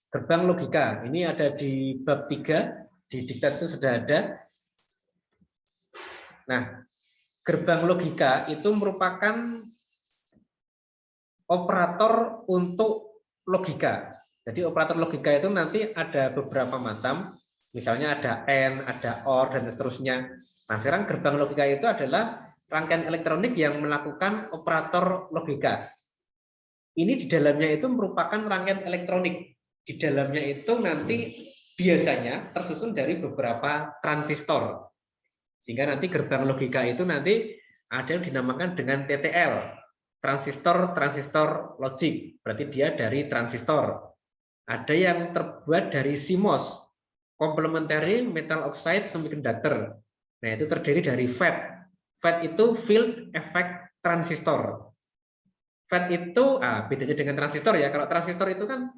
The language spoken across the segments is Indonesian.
gerbang logika. Ini ada di bab 3, di diktat itu sudah ada. Nah, gerbang logika itu merupakan operator untuk logika. Jadi operator logika itu nanti ada beberapa macam, misalnya ada AND, ada OR, dan seterusnya. Nah, sekarang gerbang logika itu adalah rangkaian elektronik yang melakukan operator logika. Ini di dalamnya itu merupakan rangkaian elektronik. Di dalamnya itu nanti biasanya tersusun dari beberapa transistor. Sehingga nanti gerbang logika itu nanti ada yang dinamakan dengan TTL, transistor logik. Berarti dia dari transistor. Ada yang terbuat dari CMOS, complementary metal oxide semiconductor. Nah, itu terdiri dari FET. FET itu field effect transistor. FET itu bedanya dengan transistor ya. Kalau transistor itu kan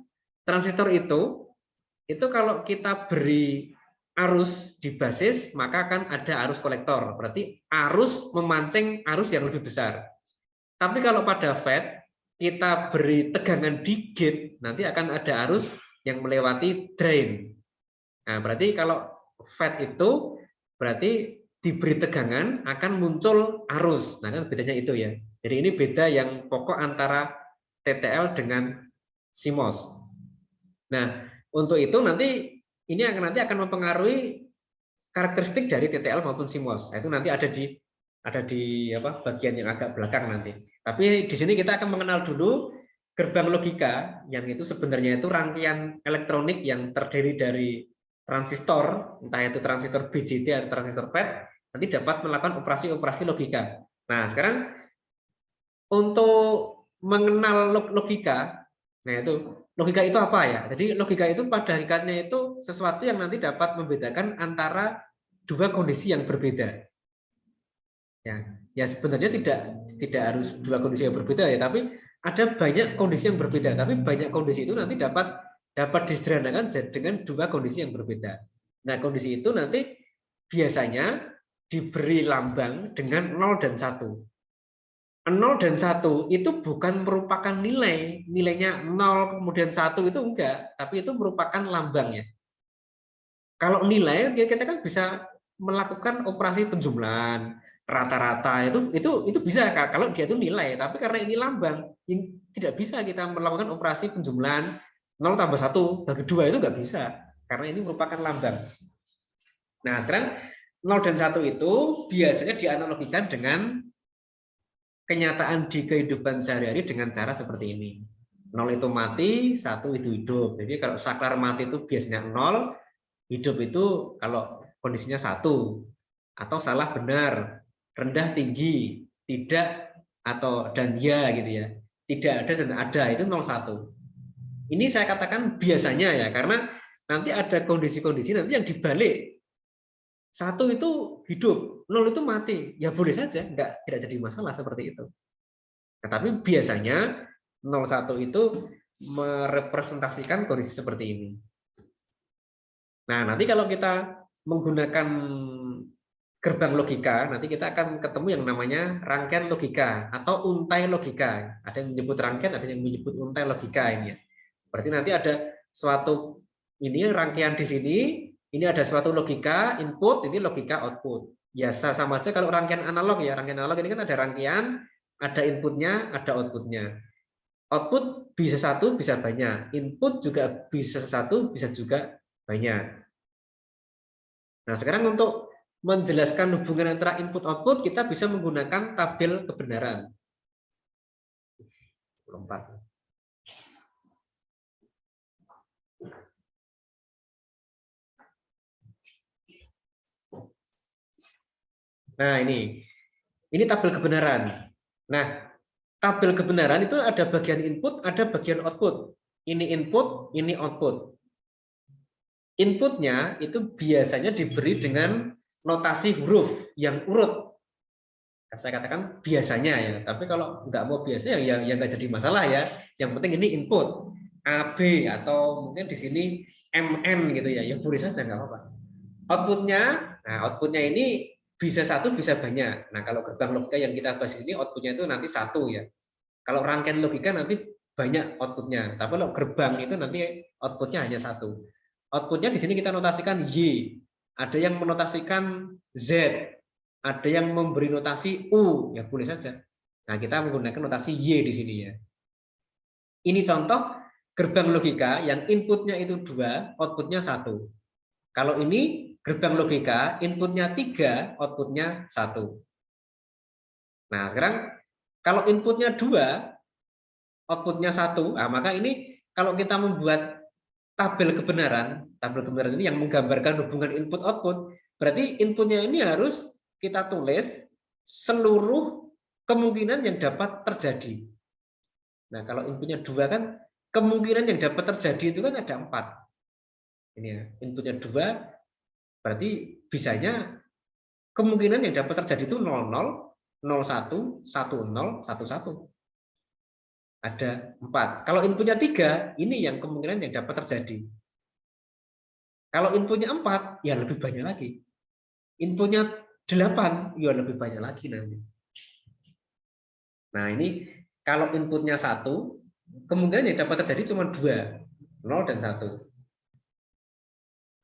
itu kalau kita beri arus di basis, maka akan ada arus kolektor. Berarti arus memancing arus yang lebih besar. Tapi kalau pada FET, kita beri tegangan di gate, nanti akan ada arus yang melewati drain. Nah, berarti kalau FET itu berarti diberi tegangan akan muncul arus. Nah, kan bedanya itu ya. Jadi ini beda yang pokok antara TTL dengan CMOS. Nah, untuk itu nanti ini nanti akan mempengaruhi karakteristik dari TTL maupun CMOS. Nah, itu nanti ada di bagian yang agak belakang nanti. Tapi di sini kita akan mengenal dulu gerbang logika yang itu sebenarnya itu rangkaian elektronik yang terdiri dari transistor, entah itu transistor BJT atau transistor FET, nanti dapat melakukan operasi-operasi logika. Nah, sekarang untuk mengenal logika, nah itu logika itu apa ya? Jadi logika itu pada hakikatnya itu sesuatu yang nanti dapat membedakan antara dua kondisi yang berbeda. Ya sebenarnya tidak harus dua kondisi yang berbeda ya, tapi ada banyak kondisi yang berbeda. Tapi banyak kondisi itu nanti dapat disederhanakan dengan dua kondisi yang berbeda. Nah, kondisi itu nanti biasanya diberi lambang dengan 0 dan 1. 0 dan 1 itu bukan merupakan nilainya 0 kemudian 1 itu enggak, tapi itu merupakan lambangnya. Kalau nilai kita kan bisa melakukan operasi penjumlahan, rata-rata itu bisa kalau dia itu nilai, tapi karena ini lambang tidak bisa kita melakukan operasi penjumlahan 0 tambah 1 bagi 2 itu nggak bisa karena ini merupakan lambang. Nah, sekarang 0 dan 1 itu biasanya dianalogikan dengan kenyataan di kehidupan sehari-hari dengan cara seperti ini. 0 itu mati, 1 itu hidup. Jadi kalau saklar mati itu biasanya 0, hidup itu kalau kondisinya 1, atau salah benar, rendah tinggi, tidak atau dan ya gitu ya. Tidak ada dan ada itu 01. Ini saya katakan biasanya ya, karena nanti ada kondisi-kondisi nanti yang dibalik. 1 itu hidup, 0 itu mati. Ya boleh saja, tidak jadi masalah seperti itu. Nah, tapi biasanya 01 itu merepresentasikan kondisi seperti ini. Nah, nanti kalau kita menggunakan gerbang logika, nanti kita akan ketemu yang namanya rangkaian logika atau untai logika. Ada yang menyebut rangkaian, ada yang menyebut untai logika ini. Berarti nanti ada suatu ini rangkaian di sini, ini ada suatu logika input, ini logika output. Ya sama aja kalau rangkaian analog ya, rangkaian analog ini kan ada rangkaian, ada inputnya, ada outputnya. Output bisa 1, bisa banyak. Input juga bisa 1, bisa juga banyak. Nah, sekarang untuk menjelaskan hubungan antara input output kita bisa menggunakan tabel kebenaran. Nah, ini tabel kebenaran. Nah, tabel kebenaran itu ada bagian input, ada bagian output. Ini input, ini output. Inputnya itu biasanya diberi dengan notasi huruf yang urut. Saya katakan biasanya ya, tapi kalau nggak mau biasa ya nggak jadi masalah ya. Yang penting ini input AB atau mungkin di sini MN gitu ya, ya boleh saja nggak apa-apa. Outputnya ini bisa 1 bisa banyak. Nah, kalau gerbang logika yang kita bahas ini outputnya itu nanti 1 ya. Kalau rangkaian logika nanti banyak outputnya. Tapi kalau gerbang itu nanti outputnya hanya satu. Outputnya di sini kita notasikan Y. Ada yang menotasikan Z. Ada yang memberi notasi U. Ya boleh saja. Nah, kita menggunakan notasi Y di sini ya. Ini contoh gerbang logika yang inputnya itu 2, outputnya 1. Kalau ini gerbang logika, inputnya 3, outputnya 1. Nah, sekarang kalau inputnya 2, outputnya 1, nah, maka ini kalau kita membuat tabel kebenaran ini yang menggambarkan hubungan input-output, berarti inputnya ini harus kita tulis seluruh kemungkinan yang dapat terjadi. Nah, kalau inputnya 2 kan, kemungkinan yang dapat terjadi itu kan ada 4. Ini ya, inputnya 2, berarti bisanya kemungkinan yang dapat terjadi itu 00, 01, 10, 11. Ada 4. Kalau inputnya 3, ini yang kemungkinan yang dapat terjadi. Kalau inputnya 4, ya lebih banyak lagi. Inputnya 8, ya lebih banyak lagi nanti. Nah, ini kalau inputnya 1, kemungkinan yang dapat terjadi cuma 2, 0 dan 1.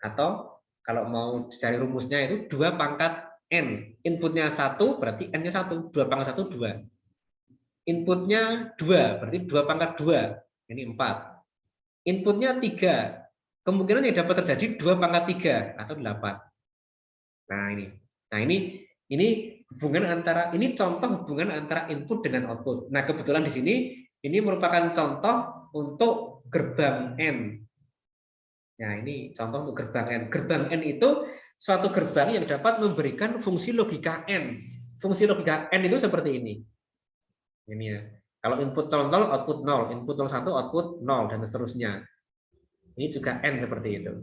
Atau kalau mau dicari rumusnya itu 2 pangkat N. Inputnya 1, berarti N-nya 1. 2 pangkat 1, 2. Inputnya 2, berarti 2 pangkat 2. Ini 4. Inputnya 3. Kemungkinan yang dapat terjadi 2 pangkat 3 atau 8. Nah, ini. Nah, ini hubungan antara, ini contoh hubungan antara input dengan output. Nah, kebetulan di sini ini merupakan contoh untuk gerbang N. Nah, ini contoh untuk gerbang N. Gerbang N itu suatu gerbang yang dapat memberikan fungsi logika N. Fungsi logika N itu seperti ini. Ini ya. Kalau input 00, output 0. Input 01, output 0, dan seterusnya. Ini juga N seperti itu.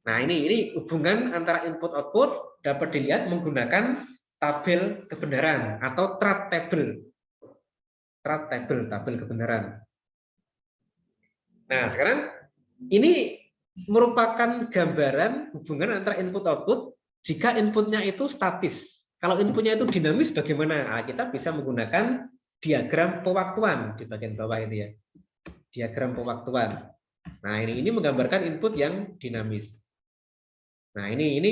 Nah, ini hubungan antara input output dapat dilihat menggunakan tabel kebenaran atau truth table. Truth table, tabel kebenaran. Nah, sekarang ini merupakan gambaran hubungan antara input output jika inputnya itu statis. Kalau inputnya itu dinamis bagaimana? Nah, kita bisa menggunakan diagram pewaktuan di bagian bawah ini ya. Diagram pewaktuan. Nah, ini menggambarkan input yang dinamis. Nah, ini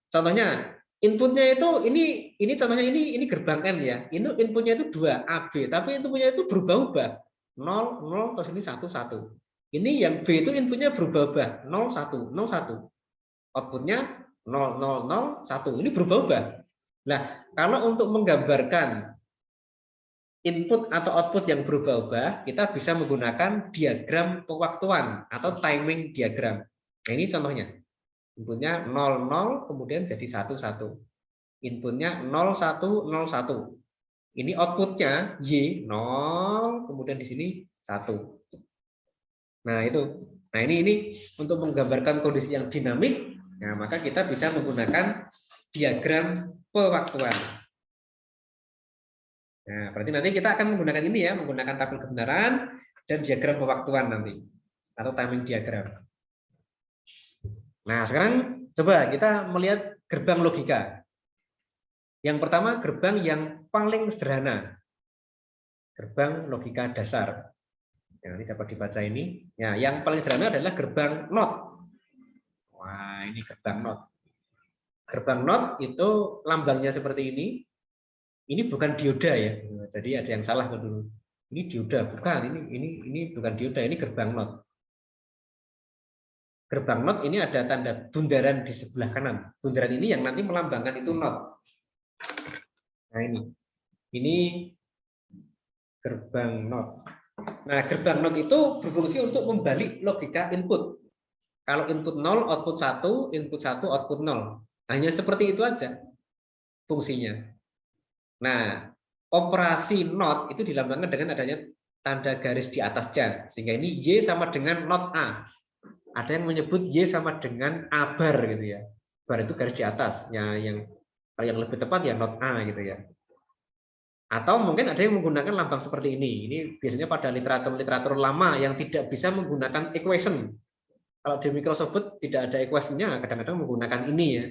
contohnya inputnya itu ini contohnya ini gerbang N ya. Ini inputnya itu 2 AB, tapi inputnya itu berubah-ubah. 0 0 terus ini 1 1. Ini yang B itu inputnya berubah-ubah. 0 1 0 1. Outputnya 0 0 0 1. Ini berubah-ubah. Nah, kalau untuk menggambarkan input atau output yang berubah-ubah, kita bisa menggunakan diagram pewaktuan atau timing diagram. Nah, ini contohnya. Inputnya 00, kemudian jadi 11. Inputnya 0101. Ini outputnya Y 0, kemudian di sini 1. Nah, itu. Nah, ini untuk menggambarkan kondisi yang dinamik, nah, maka kita bisa menggunakan diagram pewaktuan. Nah, berarti nanti kita akan menggunakan ini ya, menggunakan tabel kebenaran dan diagram pewaktuan nanti atau timing diagram. Nah, sekarang coba kita melihat gerbang logika. Yang pertama, gerbang yang paling sederhana. Gerbang logika dasar. Yang nanti dapat dibaca ini. Ya, yang paling sederhana adalah gerbang NOT. Wah, ini gerbang NOT. Gerbang NOT itu lambangnya seperti ini. Ini bukan dioda ya. Jadi ada yang salah dulu. Ini dioda, bukan. Ini bukan dioda, ini gerbang NOT. Gerbang NOT ini ada tanda bundaran di sebelah kanan. Bundaran ini yang nanti melambangkan itu NOT. Nah, ini gerbang NOT. Nah, gerbang NOT itu berfungsi untuk membalik logika input. Kalau input 0, output 1, input 1, output 0. Hanya seperti itu aja fungsinya. Nah, operasi NOT itu dilambangkan dengan adanya tanda garis di atasnya. Sehingga ini Y sama dengan NOT A. Ada yang menyebut Y sama dengan A bar gitu ya. Bar itu garis di atas. Ya, yang lebih tepat ya NOT A gitu ya. Atau mungkin ada yang menggunakan lambang seperti ini. Ini biasanya pada literatur-literatur lama yang tidak bisa menggunakan equation. Kalau di Microsoft Word tidak ada equation-nya, kadang-kadang menggunakan ini ya.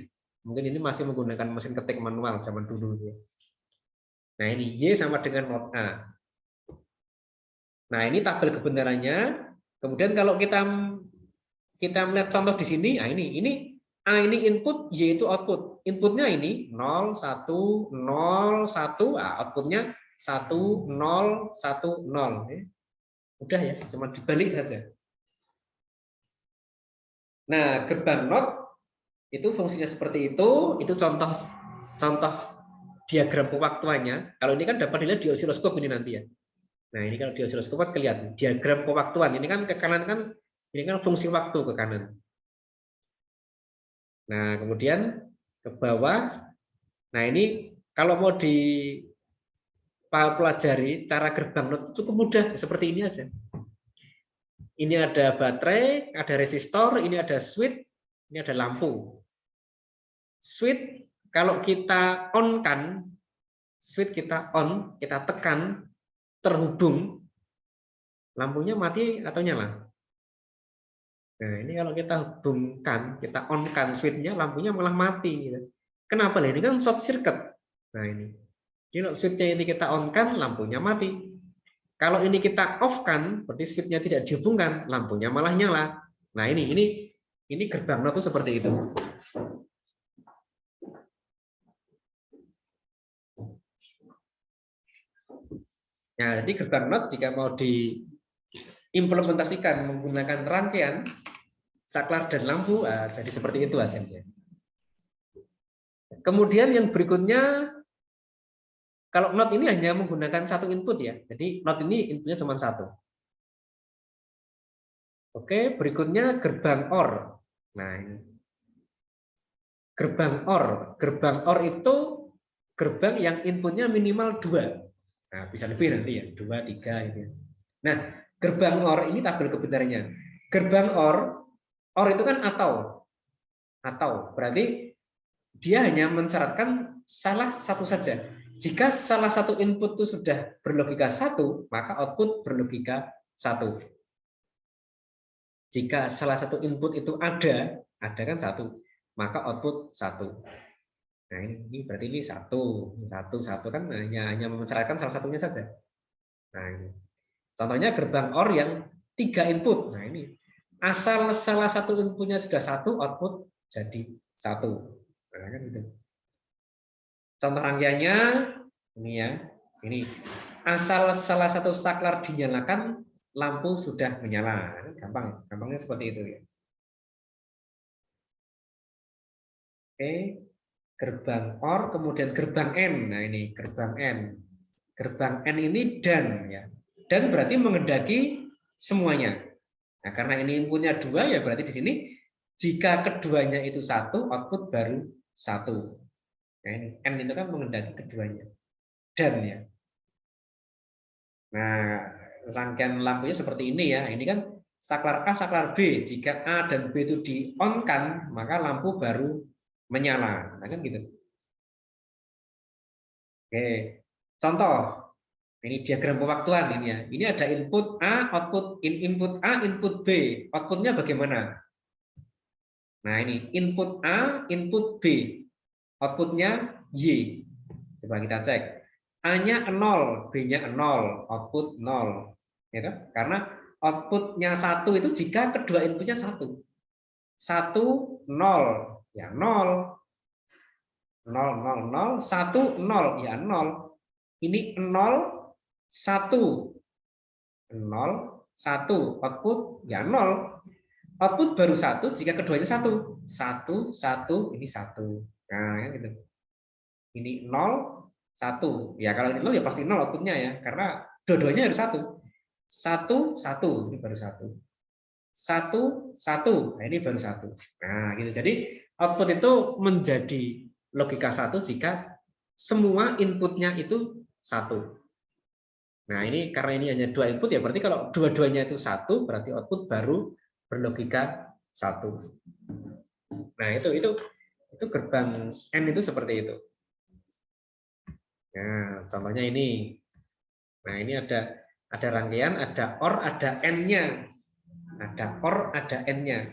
Mungkin ini masih menggunakan mesin ketik manual zaman dulu. Nah, ini Y sama dengan not A. Nah, ini tabel kebenarannya. Kemudian kalau kita melihat contoh di sini, nah ini A ini input, Y itu output. Inputnya ini 0, 1, 0, 1, outputnya 1, 0, 1, 0. Udah ya, cuma dibalik saja. Nah, gerbang NOT itu fungsinya seperti itu contoh diagram pewaktuannya. Kalau ini kan dapat dilihat di osiloskop ini nanti ya. Nah, ini kalau di osiloskop kelihatan diagram pewaktuan. Ini kan ke kanan kan ini kan fungsi waktu ke kanan. Nah, kemudian ke bawah. Nah, ini kalau mau dipelajari cara gerbang NOT cukup mudah seperti ini aja. Ini ada baterai, ada resistor, ini ada switch, ini ada lampu. Switch kalau kita on kan, switch kita on, kita tekan, terhubung, lampunya mati atau nyala? Nah, ini kalau kita hubungkan, kita on kan switch-nya, lampunya malah mati. Kenapa? Ini kan short circuit. Nah, ini. Jadi kalau switch-nya ini kita on kan, lampunya mati. Kalau ini kita off kan, berarti switch-nya tidak dihubungkan, lampunya malah nyala. Nah, ini gerbang NOT itu seperti itu. Nah, jadi gerbang NOT jika mau diimplementasikan menggunakan rangkaian saklar dan lampu, jadi seperti itu hasilnya. Kemudian yang berikutnya, kalau NOT ini hanya menggunakan satu input ya, jadi NOT ini inputnya cuma satu. Oke, berikutnya gerbang OR. Nah, ini. Gerbang OR itu gerbang yang inputnya minimal 2. Nah, bisa lebih nanti ya, 2, 3 gitu. Nah, gerbang OR ini tabel kebenarannya. Gerbang OR itu kan atau berarti dia hanya mensyaratkan salah satu saja. Jika salah satu input itu sudah berlogika 1, maka output berlogika 1. Jika salah satu input itu ada kan 1, maka output 1. Nah, ini berarti ini 1 kan hanya mensyaratkan salah satunya saja. Nah, ini. Contohnya gerbang OR yang 3 input. Nah, ini asal salah satu inputnya sudah 1, output jadi 1. Nah, kan gitu. Contoh rangkaiannya ini ya. Ini asal salah satu saklar dinyalakan, lampu sudah menyala. Gampangnya seperti itu ya. Oke, gerbang OR, kemudian gerbang N. Nah, ini gerbang N. Gerbang N ini dan ya. Dan berarti mengendaki semuanya. Nah, karena ini inputnya 2 ya berarti di sini jika keduanya itu 1, output baru 1. Nah, ini N itu kan mengendaki keduanya. Dan ya. Nah, rangkaian lampunya seperti ini ya. Ini kan saklar A, saklar B. Jika A dan B itu di-on-kan, maka lampu baru menyala. Nah, kan gitu. Oke. Contoh. Ini diagram pewaktuan ini ya. Ini ada input A, output input A, input B. Outputnya bagaimana? Nah, ini input A, input B. Outputnya Y. Coba kita cek. A-nya 0, B-nya 0, output 0. Ya kan? Karena outputnya 1 itu jika kedua inputnya 1. 1, 0, ya 0. 0, 0, 0, 1, 0, ya 0. Ini 0, 1. 0, 1. Output, ya 0. Output baru 1 jika keduanya 1. 1, 1, ini 1. Nah, gitu. Ini 0, 1. Ya kalau ini 0 ya pasti 0 outputnya ya. Karena dua-duanya harus 1. 1, 1. Ini baru 1. 1, 1. Nah, ini baru 1. Nah, gitu. Jadi output itu menjadi logika 1 jika semua inputnya itu 1. Nah, ini karena ini hanya 2 input ya berarti kalau dua-duanya itu 1 berarti output baru berlogika 1. Nah, itu gerbang N itu seperti itu. Nah, contohnya ini. Nah, ini ada rangkaian, ada OR, ada N-nya. Ada OR, ada N-nya.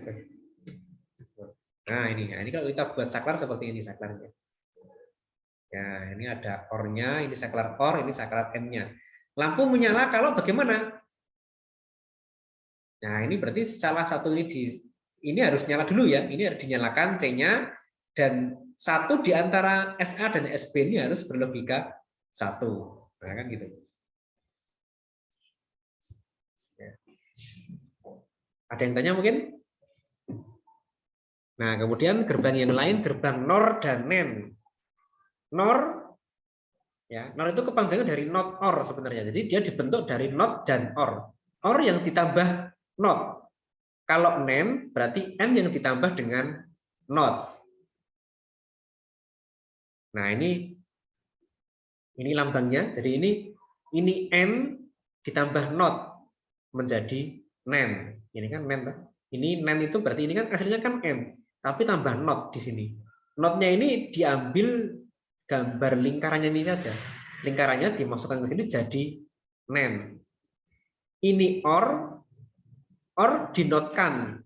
Nah, ini kalau kita buat saklar seperti ini saklarnya. Ya, ini ada OR-nya, ini saklar OR, ini saklar N-nya. Lampu menyala kalau bagaimana? Nah, ini berarti salah satu ini harus nyala dulu ya. Ini harus dinyalakan C-nya, dan satu di antara SA dan SB ini harus berlogika 1. Nah, kan gitu. Ada yang tanya mungkin? Nah, kemudian gerbang yang lain, gerbang NOR dan NAND. NOR, ya, NOR itu kepanjangan dari not or sebenarnya. Jadi dia dibentuk dari not dan or. Or yang ditambah not. Kalau NAND berarti N yang ditambah dengan not. Nah, ini lambangnya. Jadi ini N ditambah not menjadi NAND. Ini kan NAND. Ini NAND itu berarti ini kan aslinya kan N, tapi tambah not di sini. Notnya ini diambil gambar lingkarannya ini saja. Lingkarannya dimasukkan ke sini jadi NAND. Ini or dinotkan.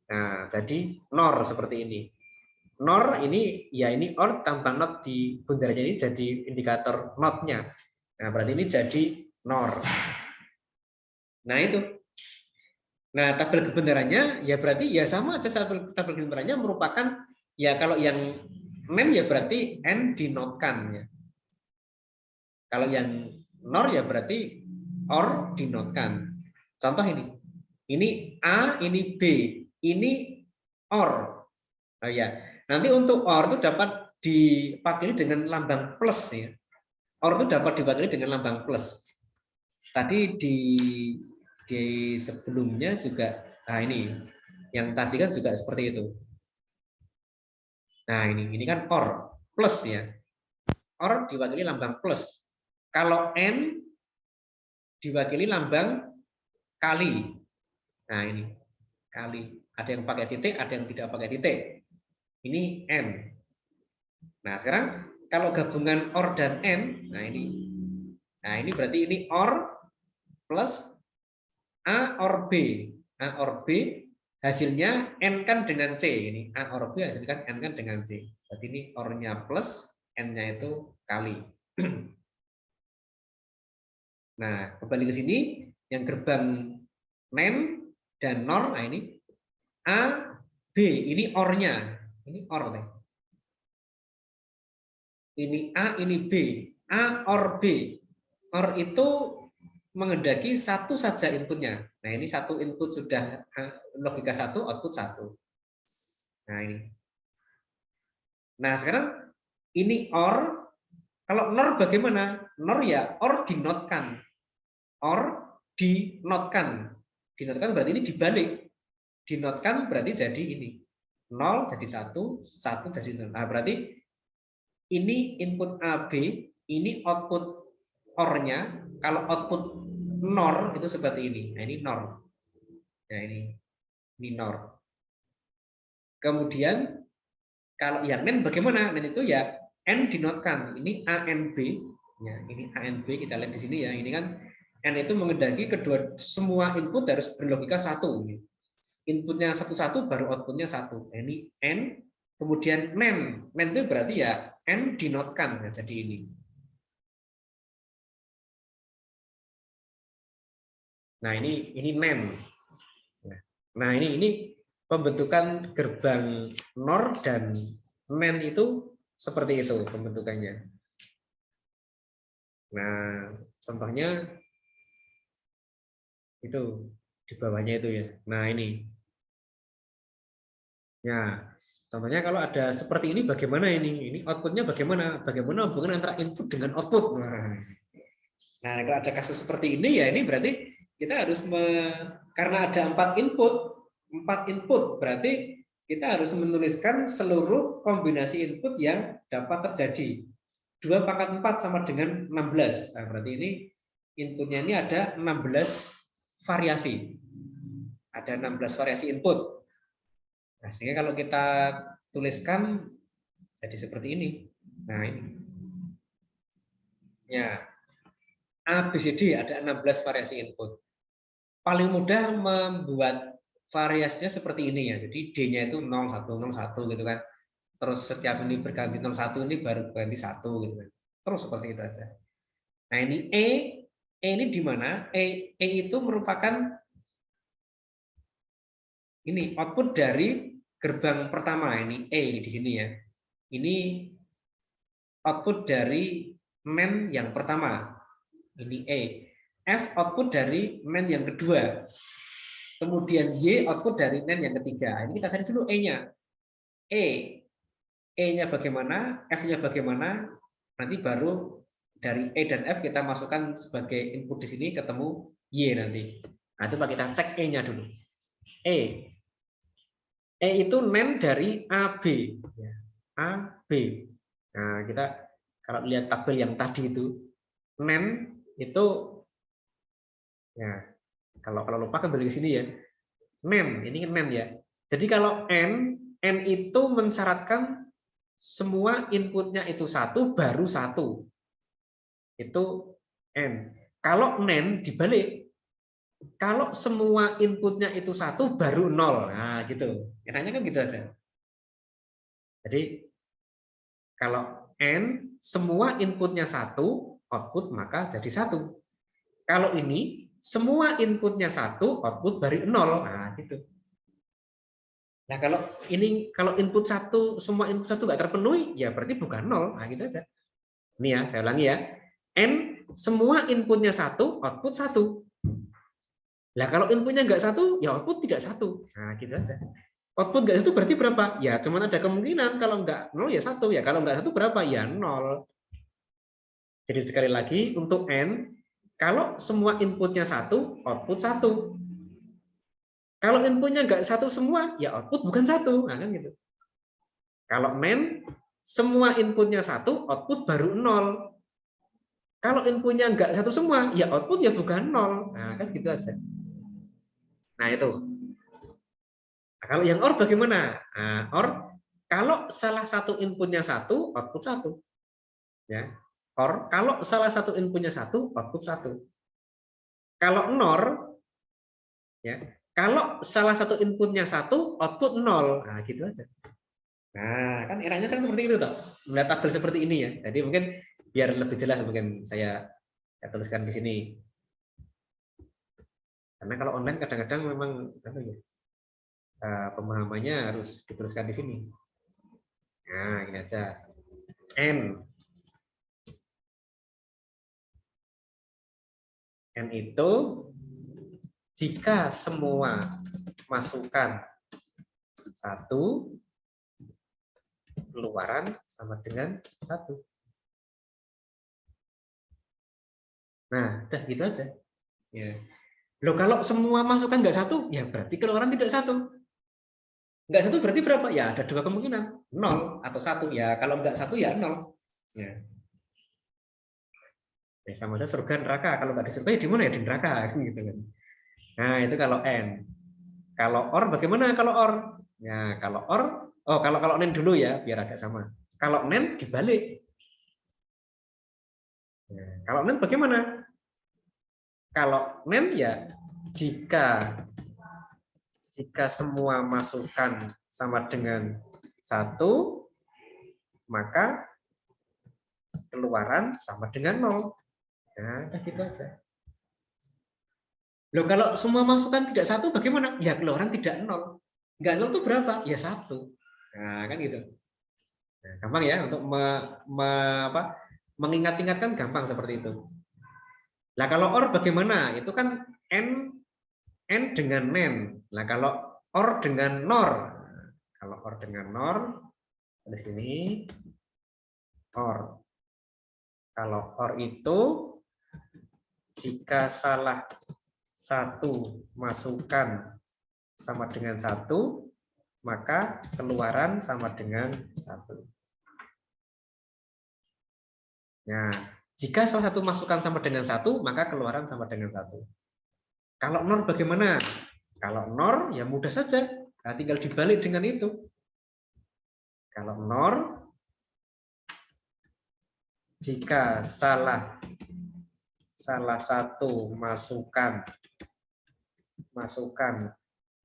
Nah, jadi NOR seperti ini. NOR ini ya ini or tambah not di bundarannya ini jadi indikator notnya. Nah, berarti ini jadi NOR. Nah, itu. Nah, tabel kebenarannya ya berarti ya sama aja, tabel kebenarannya merupakan ya kalau yang NAND ya berarti N dinotkan ya. Kalau yang NOR ya berarti OR dinotkan. Contoh ini. Ini A, ini B, ini OR. Oh ya. Nanti untuk OR itu dapat diwakili dengan lambang plus ya. OR itu dapat diwakili dengan lambang plus. Tadi di sebelumnya juga, nah ini yang tadi kan juga seperti itu. Nah, ini kan OR plus ya. OR diwakili lambang plus. Kalau N diwakili lambang kali. Nah, ini kali. Ada yang pakai titik, ada yang tidak pakai titik. Ini N. Nah, sekarang kalau gabungan OR dan N, nah ini. Nah, ini berarti ini OR plus A OR B. A OR B hasilnya N kan dengan C. Ini A OR B hasilnya kan N kan dengan C. Berarti ini OR-nya plus, N-nya itu kali. Nah, kembali ke sini, yang gerbang NAND dan NOR, nah ini A, B, ini OR-nya. Ini OR. Ini A, ini B. A OR B. OR itu menghendaki satu saja inputnya. Nah, ini satu input sudah logika 1, output 1. Nah, ini. Nah, sekarang ini OR. Kalau NOR bagaimana? NOR ya OR dinotkan. OR dinotkan. Dinotkan berarti ini dibalik. Dinotkan berarti jadi ini. 0 jadi 1, 1 jadi 0. Nah, berarti ini input AB, ini output OR-nya. Kalau output NOR itu seperti ini. Nah, ini NOR. Nah, ini NOR. Kemudian kalau yang NAND bagaimana? NAND itu ya N dinotkan. Ini ANB. Ya, ini ANB kita lihat di sini ya. Ini kan N itu menghendaki kedua semua input harus berlogika 1. Inputnya satu-satu baru outputnya 1. Nah, ini N. Kemudian NAND. NAND itu berarti ya N dinotkan. Nah, jadi ini. Nah, ini NAND. Nah, ini pembentukan gerbang NOR dan NAND itu seperti itu pembentukannya. Nah, contohnya itu di bawahnya itu ya. Nah, ini. Ya, contohnya kalau ada seperti ini bagaimana ini? Ini outputnya bagaimana? Bagaimana hubungan antara input dengan output? Nah, kalau ada kasus seperti ini ya ini berarti kita harus karena ada 4 input berarti kita harus menuliskan seluruh kombinasi input yang dapat terjadi. 2 pangkat 4 sama dengan 16. Nah, berarti ini inputnya ini ada 16 variasi. Ada 16 variasi input. Nah, sehingga kalau kita tuliskan jadi seperti ini. Nah, ini. Ya. A, B, C, D ada 16 variasi input. Paling mudah membuat variasinya seperti ini ya. Jadi D-nya itu 0, 1, 0, 1 gitu kan. Terus setiap ini berganti 0, 1 ini baru berganti 1 gitu kan. Terus seperti itu aja. Nah, ini E ini di mana? E itu merupakan ini output dari gerbang pertama, ini E ini di sini ya. Ini output dari main yang pertama, ini E. F output dari main yang kedua. Kemudian Y output dari main yang ketiga. Ini kita cari dulu E-nya. E-nya bagaimana, F-nya bagaimana, nanti baru dari E dan F kita masukkan sebagai input di sini, ketemu Y nanti. Nah, coba kita cek E-nya dulu. E itu main dari AB. AB. Nah, kita kalau lihat tabel yang tadi itu, main itu, ya kalau lupa kembali ke sini ya. Main, ini kan main ya. Jadi kalau N itu mensyaratkan semua inputnya itu satu, baru satu. Itu N. Kalau NAND dibalik, kalau semua inputnya itu satu, baru nol. Nah, gitu. Enaknya kan gitu aja. Jadi, kalau N, semua inputnya satu, output maka jadi satu. Kalau ini, semua inputnya satu, output baru nol. Nah, gitu. Nah, kalau input satu, semua input satu nggak terpenuhi, ya berarti bukan nol. Nah, gitu aja. Ini ya, saya ulangi ya. N, semua inputnya satu, output satu. Nah, kalau inputnya nggak satu, ya output tidak satu. Nah, gitu aja. Output nggak satu berarti berapa? Ya, cuma ada kemungkinan. Kalau nggak nol, ya satu. Ya, kalau nggak satu berapa? Ya, nol. Jadi sekali lagi, untuk N, kalau semua inputnya satu, output satu. Kalau inputnya nggak satu semua, ya output bukan satu. Nah, kan gitu. Kalau NAND, semua inputnya satu, output baru nol. Kalau inputnya nggak satu semua, ya output ya bukan nol. Nah, kan gitu aja. Nah, itu. Nah, kalau yang OR bagaimana? Nah, OR, kalau salah satu inputnya satu, output satu. Ya. OR, kalau salah satu inputnya satu, output satu. Kalau NOR, ya, kalau salah satu inputnya satu, output nol. Nah, gitu aja. Nah, kan eranya seperti itu toh. Melihat tabel seperti ini ya. Jadi mungkin biar lebih jelas mungkin saya tuliskan di sini. Karena kalau online kadang-kadang memang apa ya, pemahamannya harus dituliskan di sini. Nah, ini aja. N. N itu jika semua masukan satu, keluaran sama dengan satu. Nah, udah gitu aja. Ya. Loh, kalau semua masukan nggak satu, ya berarti keluaran tidak satu. Nggak satu berarti berapa? Ya ada dua kemungkinan, nol atau satu. Ya kalau nggak satu ya nol. Ya. Ya, sama saja surga neraka. Kalau nggak di surga ya di mana ya di neraka gitu kan. Nah, itu kalau N. Kalau OR bagaimana kalau OR? Ya, kalau OR, oh kalau NAND dulu ya biar agak sama. Kalau NAND dibalik. Ya, kalau NAND bagaimana? Kalau NAND ya jika semua masukan sama dengan satu, maka keluaran sama dengan nol. Nah, gitu aja. Loh, kalau semua masukan tidak satu, bagaimana? Ya keluaran tidak nol. Nggak nol itu berapa? Ya satu. Nah, kan gitu. Nah, gampang ya untuk mengingat-ingatkan, gampang seperti itu. Nah, kalau OR bagaimana? Itu kan N dengan NAND. Nah, kalau OR dengan NOR. Kalau OR dengan NOR, di sini OR. Kalau OR itu jika salah satu masukan sama dengan satu, maka keluaran sama dengan satu. Nah, jika salah satu masukan sama dengan satu, maka keluaran sama dengan satu. Kalau NOR bagaimana? Kalau NOR ya mudah saja, nah, tinggal dibalik dengan itu. Kalau NOR, jika salah satu masukan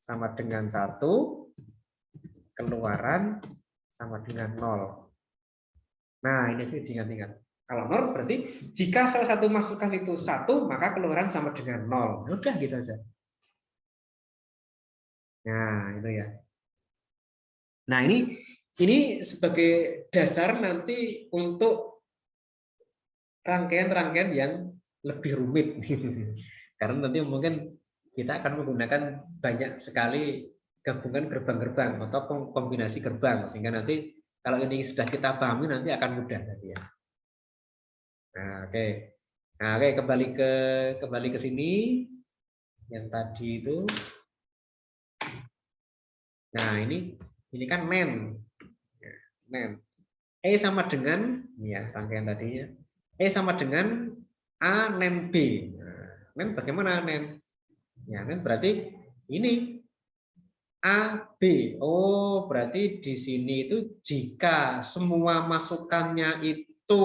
sama dengan satu, keluaran sama dengan nol. Nah, ini sih diingat-ingat. Kalau nol berarti jika salah satu masukan itu satu, maka keluaran sama dengan nol. Udah gitu aja. Nah, itu ya. Nah, ini sebagai dasar nanti untuk rangkaian-rangkaian yang lebih rumit. Karena nanti mungkin kita akan menggunakan banyak sekali gabungan gerbang-gerbang atau kombinasi gerbang, sehingga nanti kalau ini sudah kita pahami nanti akan mudah tadi ya. Nah, oke. Nah, oke, kembali ke sini yang tadi itu. Nah, ini kan nen. Nen. E sama dengan ya rangkaian tadinya. E sama dengan A nen B. Nah, nen bagaimana nen? Ya, nen berarti ini A, B. Oh, berarti di sini itu jika semua masukannya itu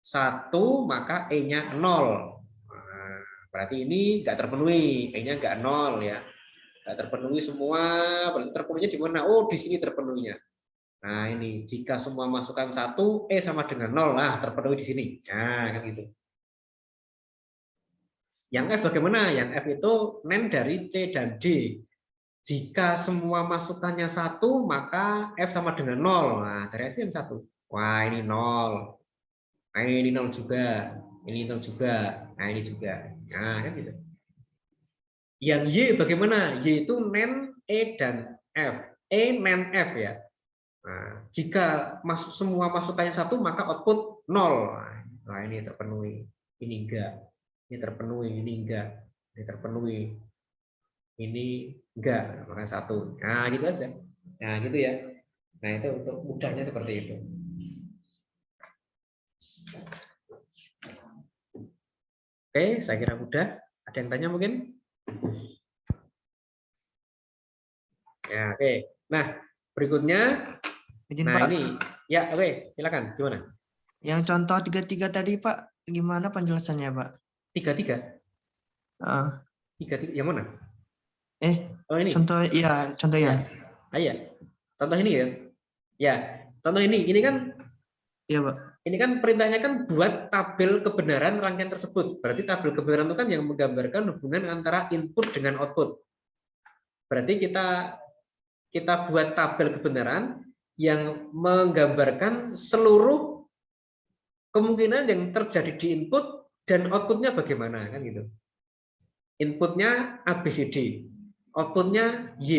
1, maka E-nya 0. Nah, berarti ini nggak terpenuhi, E-nya nggak 0 ya. Nggak terpenuhi semua, berarti terpenuhinya di mana? Oh, di sini terpenuhinya. Nah, ini jika semua masukan 1, E sama dengan 0. Nah, terpenuhi di sini. Nah, kan gitu. Yang F bagaimana? Yang F itu nen dari C dan D. Jika semua masukannya 1, maka F sama dengan 0. Nah, cari aja yang 1. Wah, ini 0. Nah, ini 0 juga. Ini 0 juga. Nah, ini juga. Nah, kan gitu. Yang Y bagaimana? Y itu nen E dan F. E nen F ya. Nah, jika semua masukannya 1, maka output 0. Nah, ini terpenuhi. Ini enggak. Ini terpenuhi. Ini enggak. Ini terpenuhi. Ini enggak, maka 1. Nah, gitu aja. Nah, gitu ya. Nah, itu untuk mudahnya seperti itu. Oke, saya kira mudah. Ada yang tanya mungkin? Ya, oke. Nah, berikutnya. Izin, Nah, Pak. ini. Ya, oke. Silakan. Gimana? Yang contoh 33 tadi, Pak, gimana penjelasannya, Pak? 33. Uh, 33 yang mana? eh, Oh, ini. contoh Ya. ya. Ah, iya. Contoh ini ya. Ya, contoh ini. Ini kan Iya, Pak. ini kan perintahnya kan buat tabel kebenaran rangkaian tersebut. Berarti tabel kebenaran itu kan yang menggambarkan hubungan antara input dengan output. Berarti kita buat tabel kebenaran yang menggambarkan seluruh kemungkinan yang terjadi di input dan outputnya bagaimana kan gitu. Inputnya ABCD, outputnya Y.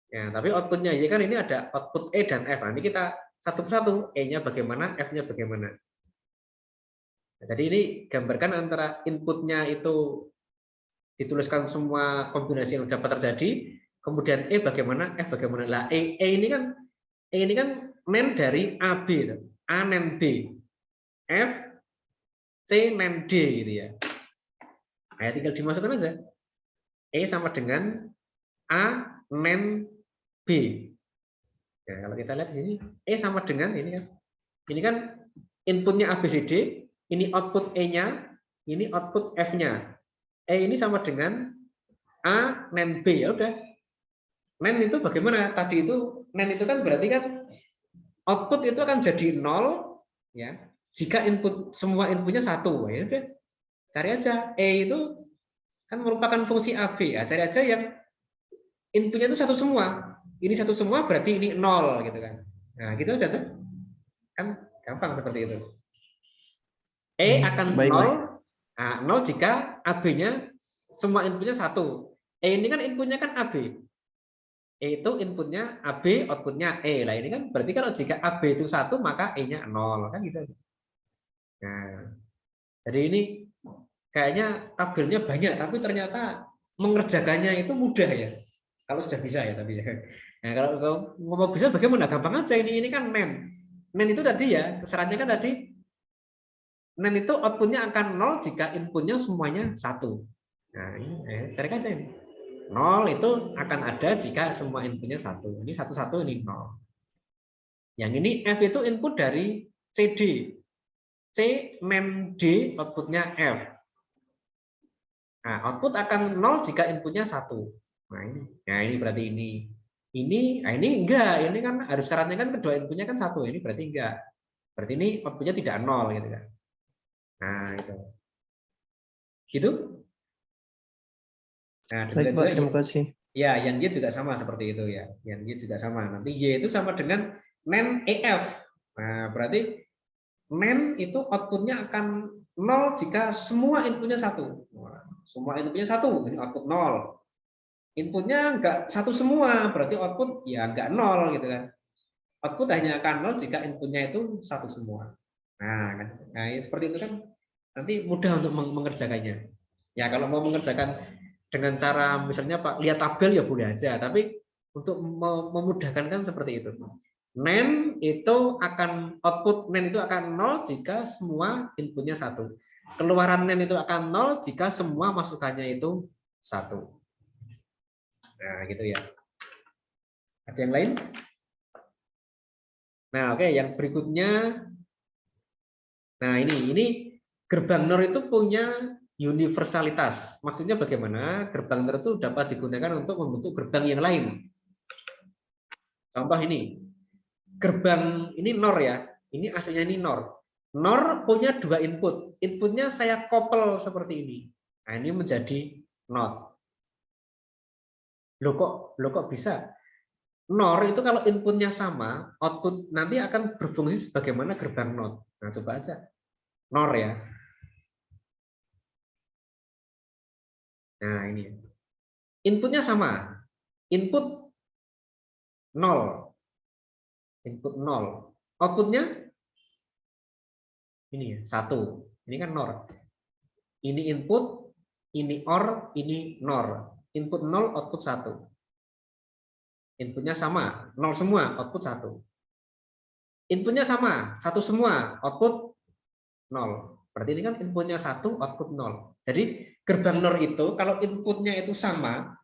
Ya, tapi outputnya Y kan ini ada output E dan F. Nah, ini kita satu persatu, E-nya bagaimana, F-nya bagaimana. Nah, jadi ini gambarkan antara inputnya itu dituliskan semua kombinasi yang dapat terjadi, kemudian E bagaimana, F bagaimana. Lah E ini kan nen dari AB, A nen B, F C nen D gitu ya. Nah, tinggal dimasukkan aja. E sama dengan A nen B. Ya, kalau kita lihat di sini E sama dengan ini kan. Ini kan inputnya ABCD, ini output E-nya, ini output F-nya. E ini sama dengan A nen B, ya udah. Nen itu bagaimana? Tadi itu nen itu kan berarti kan output itu akan jadi 0 ya. Jika semua inputnya 1, ya udah. Cari aja E itu kan merupakan fungsi AB ya. Cari aja yang inputnya itu 1 semua. Ini 1 semua berarti ini 0 gitu kan. Nah, gitu aja tuh. Kan gampang seperti itu. E akan Baik, 0. baik. Nah, 0 jika AB-nya semua inputnya 1. E ini kan inputnya kan AB. E itu inputnya AB, outputnya E. Lah ini kan berarti kalau jika AB itu 1, maka E-nya 0 kan gitu. Nah, jadi ini kayaknya tabelnya banyak, tapi ternyata mengerjakannya itu mudah ya. Kalau sudah bisa ya tapi ya. Nah, kalau mau bisa bagaimana? Gampang aja ini kan nen. Nen itu tadi ya, syaratnya kan tadi nen itu outputnya akan 0 jika inputnya semuanya 1. Nah, ini cari aja ini. 0 itu akan ada jika semua inputnya 1. Ini 1 ini 0. Yang ini F itu input dari CD. C nen D outputnya F. Nah, output akan 0 jika inputnya 1. Nah ini berarti ini. Nah ini enggak. Ini kan harus syaratnya kan kedua inputnya kan 1. Ini berarti enggak. Berarti ini outputnya tidak 0 gitu kan. Nah itu. Gitu. Nah, Baik, Pak. Terima kasih. Ya, yang Y juga sama seperti itu ya. Yang Y juga sama. Nanti Y itu sama dengan nen EF. Nah, berarti nen itu outputnya akan 0 jika semua inputnya 1. Semua inputnya 1, ini output 0. Inputnya enggak 1 semua, berarti output ya enggak 0 gitu kan. Output hanya akan 0 jika inputnya itu 1 semua. Nah, ya seperti itu kan nanti mudah untuk mengerjakannya. Ya kalau mau mengerjakan dengan cara misalnya Pak lihat tabel ya boleh aja, tapi untuk memudahkan kan seperti itu. Nen itu akan output nen itu akan 0 jika semua inputnya 1. Keluaran nen itu akan 0 jika semua masukannya itu 1. Nah, gitu ya. Ada yang lain? Nah, oke, yang berikutnya. Nah, ini gerbang NOR itu punya universalitas. Maksudnya bagaimana? Gerbang NOR itu dapat digunakan untuk membentuk gerbang yang lain. Contoh ini. Gerbang ini NOR ya. Ini aslinya ini NOR. NOR punya 2 input. Inputnya saya couple seperti ini. Nah, ini menjadi NOT. Loh kok bisa? NOR itu kalau inputnya sama, output nanti akan berfungsi sebagaimana gerbang NOT. Nah, coba aja. NOR ya. Nah, ini. Inputnya sama. Input 0. Input 0. Outputnya ini ya, 1. Ini kan NOR. Ini input, ini OR, ini NOR. Input 0, output 1. Inputnya sama, 0 semua, output 1. Inputnya sama, 1 semua, output 0. Berarti ini kan inputnya 1, output 0. Jadi gerbang NOR itu kalau inputnya itu sama,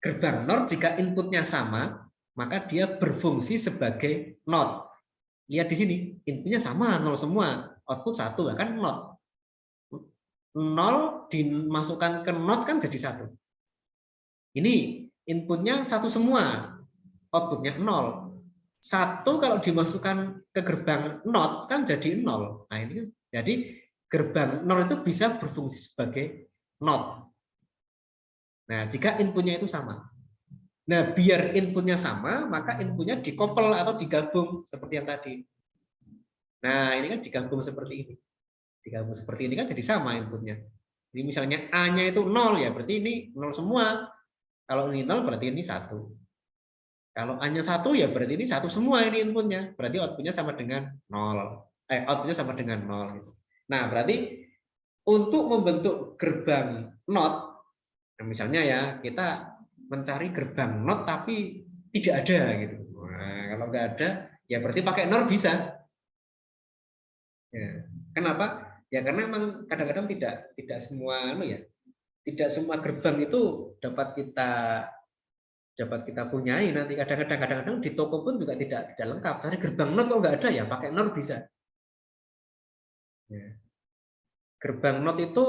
gerbang NOR jika inputnya sama, maka dia berfungsi sebagai NOT. Lihat di sini, inputnya sama, 0 semua, output 1, kan NOT. 0 dimasukkan ke NOT kan jadi 1. Ini inputnya 1 semua, outputnya 0. 1 kalau dimasukkan ke gerbang NOT kan jadi 0. Nah, ini jadi gerbang NOR itu bisa berfungsi sebagai NOT. Nah, jika inputnya itu sama. Nah, biar inputnya sama, maka inputnya dikopel atau digabung seperti yang tadi. Nah, ini kan digabung seperti ini. Digabung seperti ini kan jadi sama inputnya. Jadi misalnya A-nya itu 0 ya, berarti ini 0 semua. Kalau ini 0 berarti ini 1. Kalau A-nya 1 ya berarti ini 1 semua ini inputnya. Berarti outputnya sama dengan 0. Outputnya sama dengan 0. Nah, berarti untuk membentuk gerbang NOT, nah misalnya ya kita mencari gerbang NOT tapi tidak ada gitu. Nah, kalau nggak ada, ya berarti pakai NOR bisa. Ya. Kenapa? Ya karena memang kadang-kadang tidak semua ya, tidak semua gerbang itu dapat kita punyai nanti. Kadang-kadang di toko pun juga tidak lengkap. Dari gerbang NOT kok nggak ada ya, pakai NOR bisa. Ya. Gerbang NOT itu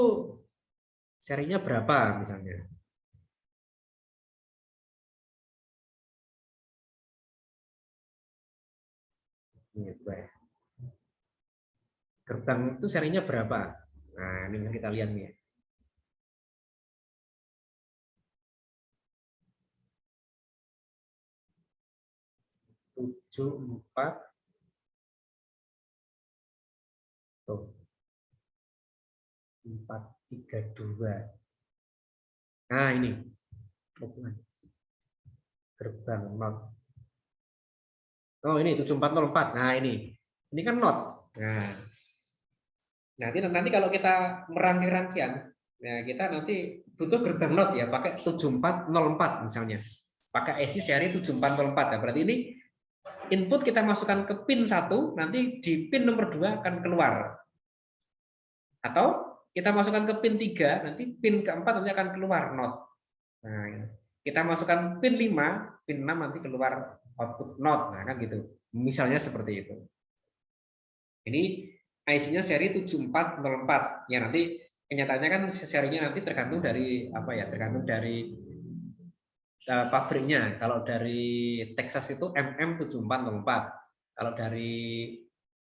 serinya berapa misalnya? Ini coba ya. Gerbang itu serinya berapa? Nah, ini kita lihat nih. 74 tuh 432. Nah, ini gerbang NOT. Oh, ini 7404. Nah, ini kan NOT. Nah, nanti kalau kita merangkai-rangkaian, nah kita nanti butuh gerbang NOT ya, pakai 7404 misalnya. Pakai IC seri 7404. Nah, berarti ini input kita masukkan ke pin 1, nanti di pin nomor 2 akan keluar. Atau kita masukkan ke pin 3, nanti pin keempat nanti akan keluar NOT. Nah, kita masukkan pin 5, pin 6 nanti keluar output NOT. Nah, kan gitu. Misalnya seperti itu. Ini IC-nya seri 7404. Ya nanti kenyataannya kan serinya nanti tergantung dari apa ya? Tergantung dari pabriknya. Kalau dari Texas itu MM7404. Kalau dari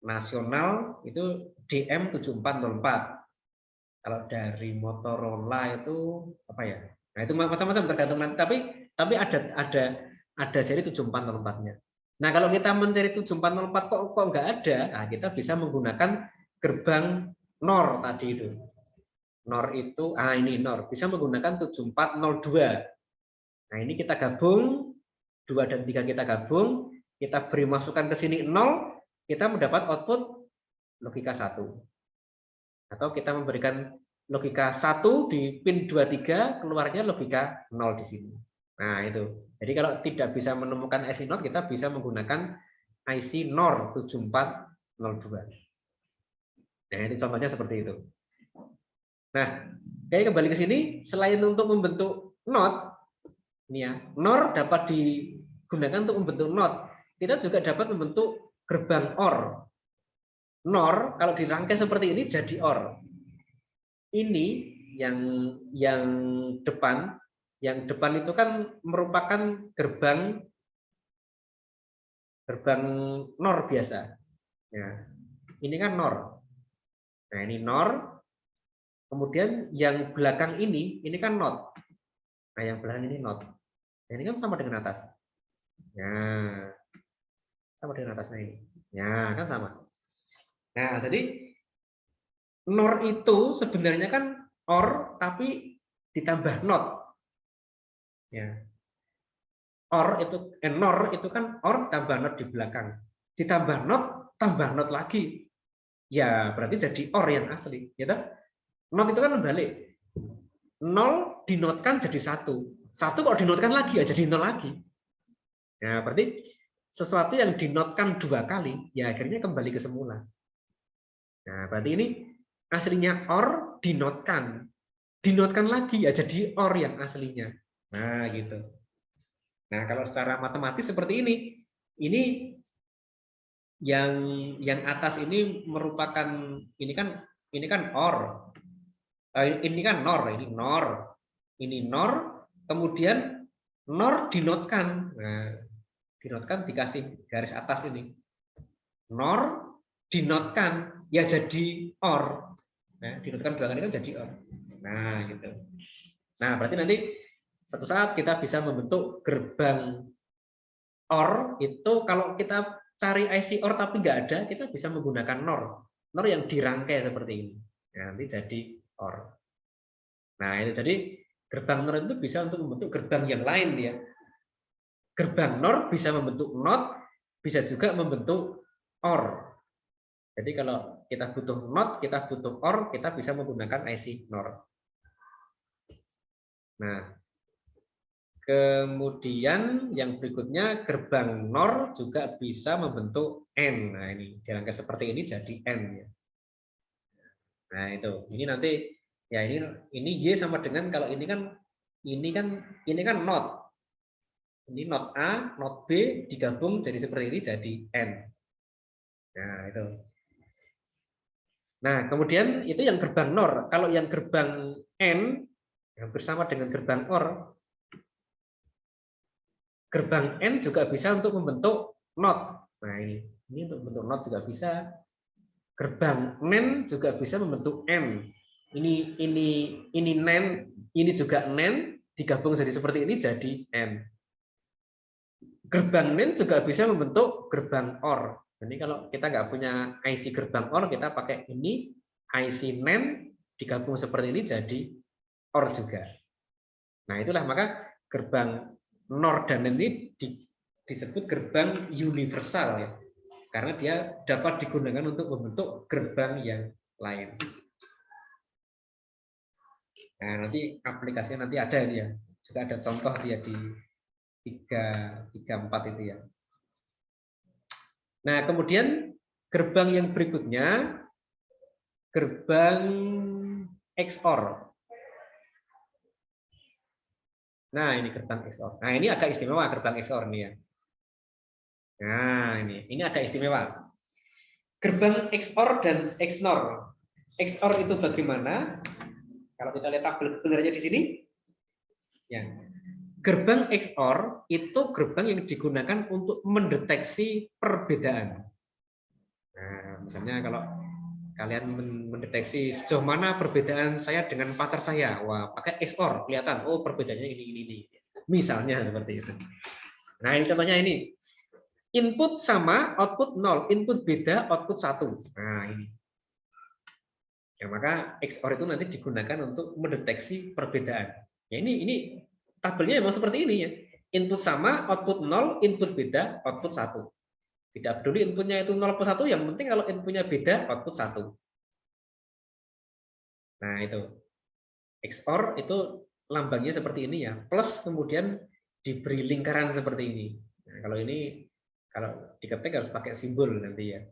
nasional itu DM7404. Kalau dari Motorola itu apa ya? Nah, itu macam-macam tergantung nanti, tapi ada seri 7404-nya. Nah, kalau kita mencari 7404 kok nggak ada, nah, kita bisa menggunakan gerbang NOR tadi itu. NOR itu, ini NOR, bisa menggunakan 7402. Nah, ini kita gabung, 2 dan 3 kita gabung, kita beri masukan ke sini 0, kita mendapat output logika 1. Atau kita memberikan logika 1 di pin 23, keluarnya logika 0 di sini. Nah, itu. Jadi kalau tidak bisa menemukan IC NOR, kita bisa menggunakan IC NOR 7402. Nah, itu contohnya seperti itu. Nah, kembali ke sini, selain untuk membentuk NOT, ini ya, NOR dapat digunakan untuk membentuk NOT. Kita juga dapat membentuk gerbang OR. NOR kalau dirangkai seperti ini jadi OR. Ini yang depan itu kan merupakan gerbang NOR biasa. Ya, ini kan NOR. Nah, ini NOR. Kemudian yang belakang ini kan NOT. Nah, yang belakang ini NOT. Nah, ini kan sama dengan atas. Ya, sama dengan atasnya ini. Ya, kan sama. Nah, jadi NOR itu sebenarnya kan OR tapi ditambah NOT. Ya. OR itu NOR itu kan OR tambah NOT di belakang. Ditambah NOT, tambah NOT lagi. Ya, berarti jadi OR yang asli, ya toh? NOT itu kan membalik. 0 dinotkan jadi 1. 1 kok dinotkan lagi ya jadi 0 lagi. Nah, berarti sesuatu yang dinotkan 2 kali, ya akhirnya kembali ke semula. Nah, berarti ini aslinya OR dinotkan. Dinotkan lagi ya jadi OR yang aslinya. Nah, gitu. Nah, kalau secara matematis seperti ini yang atas ini merupakan ini kan OR. Ini kan NOR, ini NOR, kemudian NOR dinotkan. Nah, dinotkan dikasih garis atas ini. NOR dinotkan ya jadi OR. Nah, dinotkan belakang ini kan jadi OR. Nah, gitu. Nah, berarti nanti satu saat kita bisa membentuk gerbang OR itu kalau kita cari IC OR tapi nggak ada, kita bisa menggunakan NOR. NOR yang dirangkai seperti ini. Nah, nanti jadi OR. Nah, itu jadi gerbang NOR itu bisa untuk membentuk gerbang yang lain ya. Gerbang NOR bisa membentuk NOT, bisa juga membentuk OR. Jadi kalau kita butuh NOT, kita butuh OR, kita bisa menggunakan IC NOR. Nah, kemudian yang berikutnya gerbang NOR juga bisa membentuk N. Nah, ini dirangkai seperti ini jadi N ya. Nah, itu. Ini nanti ya ini Y sama dengan kalau ini kan NOT. Ini NOT A, NOT B digabung jadi seperti ini jadi N. Nah, itu. Nah, kemudian itu yang gerbang NOR. Kalau yang gerbang N yang bersama dengan gerbang OR, gerbang N juga bisa untuk membentuk NOT. Nah, ini untuk membentuk NOT juga bisa. Gerbang NAND juga bisa membentuk M. Ini NAND, ini juga NAND digabung jadi seperti ini jadi N. Gerbang NAND juga bisa membentuk gerbang OR. Jadi kalau kita nggak punya IC gerbang OR, kita pakai ini IC NAND digabung seperti ini jadi OR juga. Nah, itulah maka gerbang NOR dan NAND ini disebut gerbang universal ya. Karena dia dapat digunakan untuk membentuk gerbang yang lain. Nah, nanti aplikasinya nanti ada ini ya. Juga ada contoh dia di 334 itu ya. Nah, kemudian gerbang yang berikutnya gerbang XOR. Nah, ini gerbang XOR. Nah, ini agak istimewa gerbang XOR nih ya. Nah, ini agak istimewa. Gerbang XOR dan XNOR. XOR itu bagaimana? Kalau kita lihat tabel kebenarannya di sini, ya. Gerbang XOR itu gerbang yang digunakan untuk mendeteksi perbedaan. Nah, misalnya kalau Kalian mendeteksi sejauh mana perbedaan saya dengan pacar saya. Wah, pakai XOR kelihatan. Oh, perbedaannya ini. Misalnya seperti itu. Nah, ini contohnya ini. Input sama, output 0. Input beda, output 1. Nah, ini. Ya, maka XOR itu nanti digunakan untuk mendeteksi perbedaan. Ya, ini tabelnya memang seperti ini ya. Input sama, output 0, input beda, output 1. Tidak peduli inputnya itu 0 plus 1, yang penting kalau inputnya beda, output 1. Nah, itu. XOR itu lambangnya seperti ini ya. Plus kemudian diberi lingkaran seperti ini. Nah, kalau ini, kalau diketik harus pakai simbol nanti ya.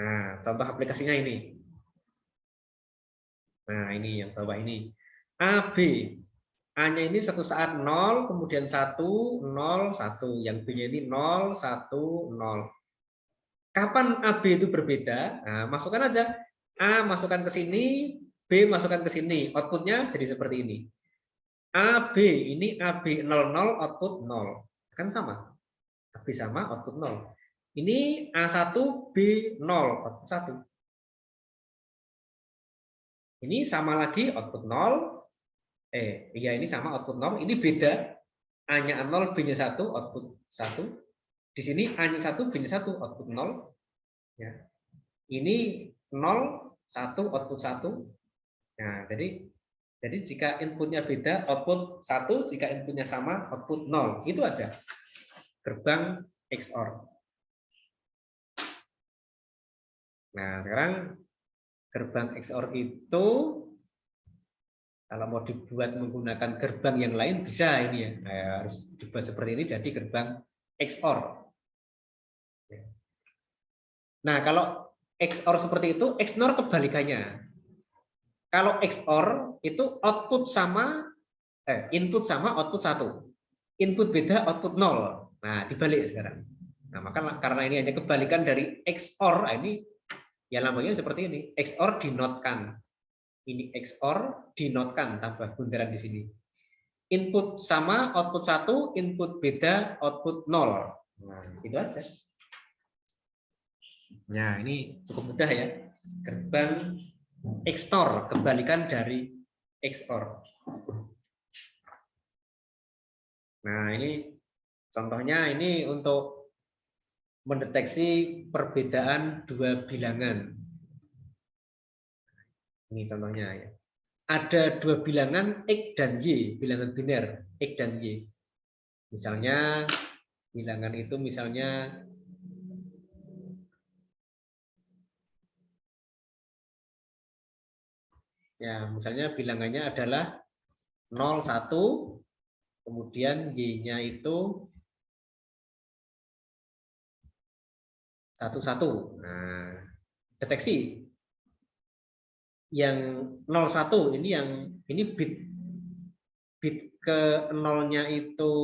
Nah, contoh aplikasinya ini. Nah, ini yang bawah ini. A, B. A-nya ini satu saat 0, kemudian 1, 0, 1. Yang B-nya ini 0, 1, 0. Kapan AB itu berbeda? Nah, masukkan aja. A masukkan ke sini, B masukkan ke sini. Outputnya jadi seperti ini. AB, ini AB 00, output 0. Kan sama. AB sama, output 0. Ini A1, B0, output 1. Ini sama lagi, output 0. Ya ini sama, output 0. Ini beda. A-nya 0, B-nya 1, output 1. Di sini A-nya 1, B-nya 1, output 0. Ya. Ini 0, 1, output 1. Nah, jadi jika inputnya beda, output 1. Jika inputnya sama, output 0. Itu aja. Gerbang XOR. Nah, sekarang gerbang XOR itu kalau mau dibuat menggunakan gerbang yang lain bisa ini ya. Nah, harus dibuat seperti ini jadi gerbang XOR. Nah, kalau XOR seperti itu, XNOR kebalikannya. Kalau XOR itu output sama input sama output 1. Input beda output 0. Nah, dibalik sekarang. Nah, maka karena ini hanya kebalikan dari XOR, ini ya lambangnya seperti ini. XOR dinotkan. Ini XOR dinotkan tambah bundaran di sini. Input sama output 1, input beda output 0. Nah, itu aja. Nah, ini cukup mudah ya. Gerbang XOR, kebalikan dari XOR. Nah, ini contohnya ini untuk mendeteksi perbedaan dua bilangan. Ini contohnya ya. Ada dua bilangan X dan Y, bilangan biner X dan Y. Misalnya bilangan itu misalnya ya, misalnya bilangannya adalah 0, 1, kemudian Y-nya itu 1, 1. Nah, deteksi. Yang 0, 1 ini ini bit ke 0-nya itu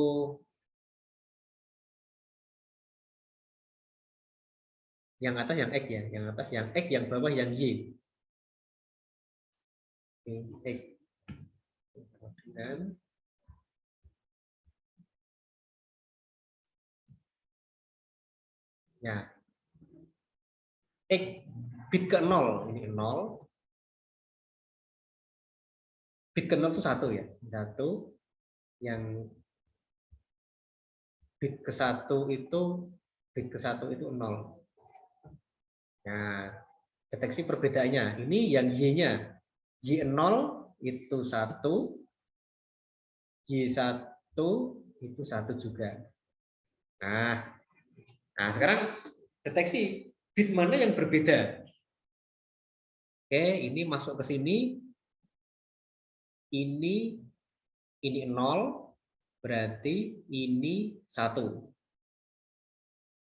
yang atas yang X ya, yang atas yang X, yang bawah yang Y. X. Dan ya, X bit ke 0, ini 0. Bit ke 0 itu 1 ya, 1. Yang bit ke 1 itu 0. Nah, deteksi perbedaannya. Ini yang Y-nya. Y0 itu 1, Y1 itu 1 juga. Nah, sekarang deteksi bit mana yang berbeda. Oke, ini masuk ke sini. Ini 0, berarti ini 1.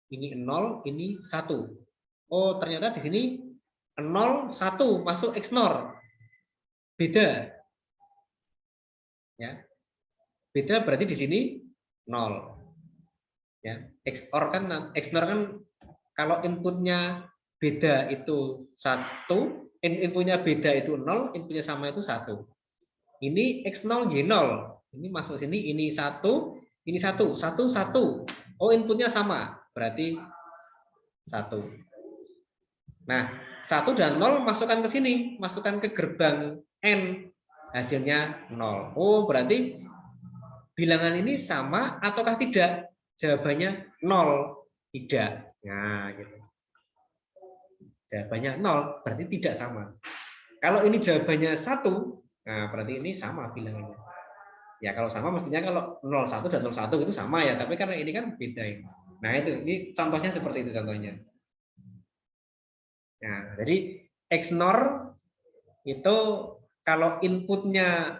Ini 0, ini 1. Oh, ternyata di sini 0, 1 masuk XNOR. Beda. Ya. Beda berarti di sini 0. Ya, XOR kan kalau inputnya beda itu 1, inputnya beda itu 0, inputnya sama itu 1. Ini X0 Y0. Ini masuk sini, ini 1, ini 1, 1, 1. Oh, inputnya sama, berarti 1. Nah, 1 dan 0 masukkan ke sini, masukkan ke gerbang N, hasilnya 0. Oh, berarti bilangan ini sama ataukah tidak? Jawabannya 0, tidak. Nah, gitu. Jawabannya 0, berarti tidak sama. Kalau ini jawabannya 1, nah berarti ini sama bilangannya. Ya kalau sama mestinya kalau 01 dan 01 itu sama ya, tapi karena ini kan beda ini. Nah, ini contohnya seperti itu contohnya. Nah, jadi XNOR itu kalau inputnya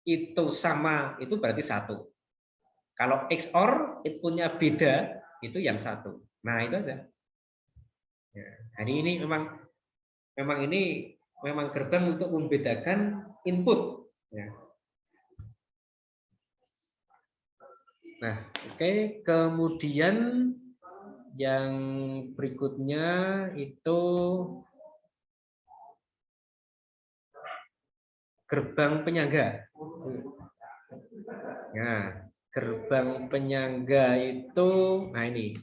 itu sama, itu berarti 1. Kalau XOR inputnya beda, itu yang 1. Nah, itu aja. Ya, hari ini memang gerbang untuk membedakan input. Ya. Nah, oke. Kemudian yang berikutnya itu gerbang penyangga. Nah, gerbang penyangga itu, nah ini.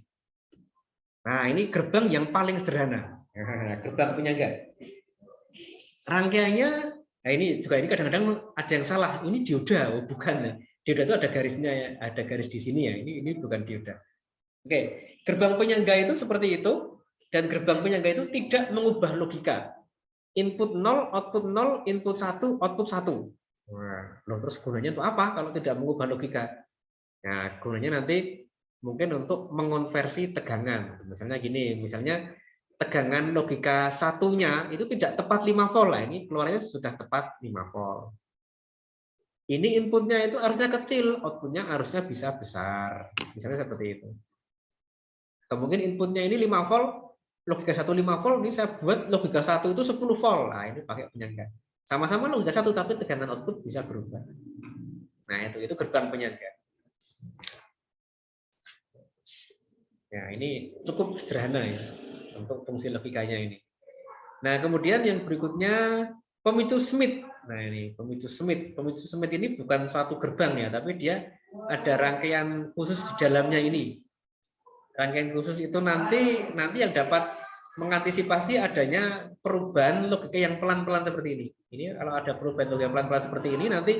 Nah, ini gerbang yang paling sederhana. Nah, gerbang penyangga. Rangkaiannya, nah ini juga ini kadang-kadang ada yang salah. Ini dioda, oh bukan. Dioda itu ada garisnya, ya, ada garis di sini ya. Ini bukan dioda. Oke, gerbang penyangga itu seperti itu, dan gerbang penyangga itu tidak mengubah logika. Input 0, output 0, input 1, output 1. Nah, terus gunanya untuk apa kalau tidak mengubah logika? Nah, gunanya nanti mungkin untuk mengonversi tegangan. Misalnya gini, misalnya tegangan logika satunya itu tidak tepat 5 volt. Lah, ini keluarnya sudah tepat 5 volt. Ini inputnya itu harusnya kecil, outputnya harusnya bisa besar. Misalnya seperti itu. Mungkin inputnya ini 5 volt, logika 1 5 volt, ini saya buat logika 1 itu 10 volt. Nah, ini pakai penyangga. Sama-sama logika 1, tapi tekanan output bisa berubah. Nah, itu gerbang penyangga. Ya, ini cukup sederhana ya untuk fungsi logikanya ini. Nah, kemudian yang berikutnya pemicu Smith. Nah, ini pemicu Smith. Pemicu Smith ini bukan suatu gerbang ya, tapi dia ada rangkaian khusus di dalamnya ini. Rangkaian khusus itu nanti yang dapat mengantisipasi adanya perubahan logika yang pelan-pelan seperti ini. Ini kalau ada perubahan logika yang pelan-pelan seperti ini nanti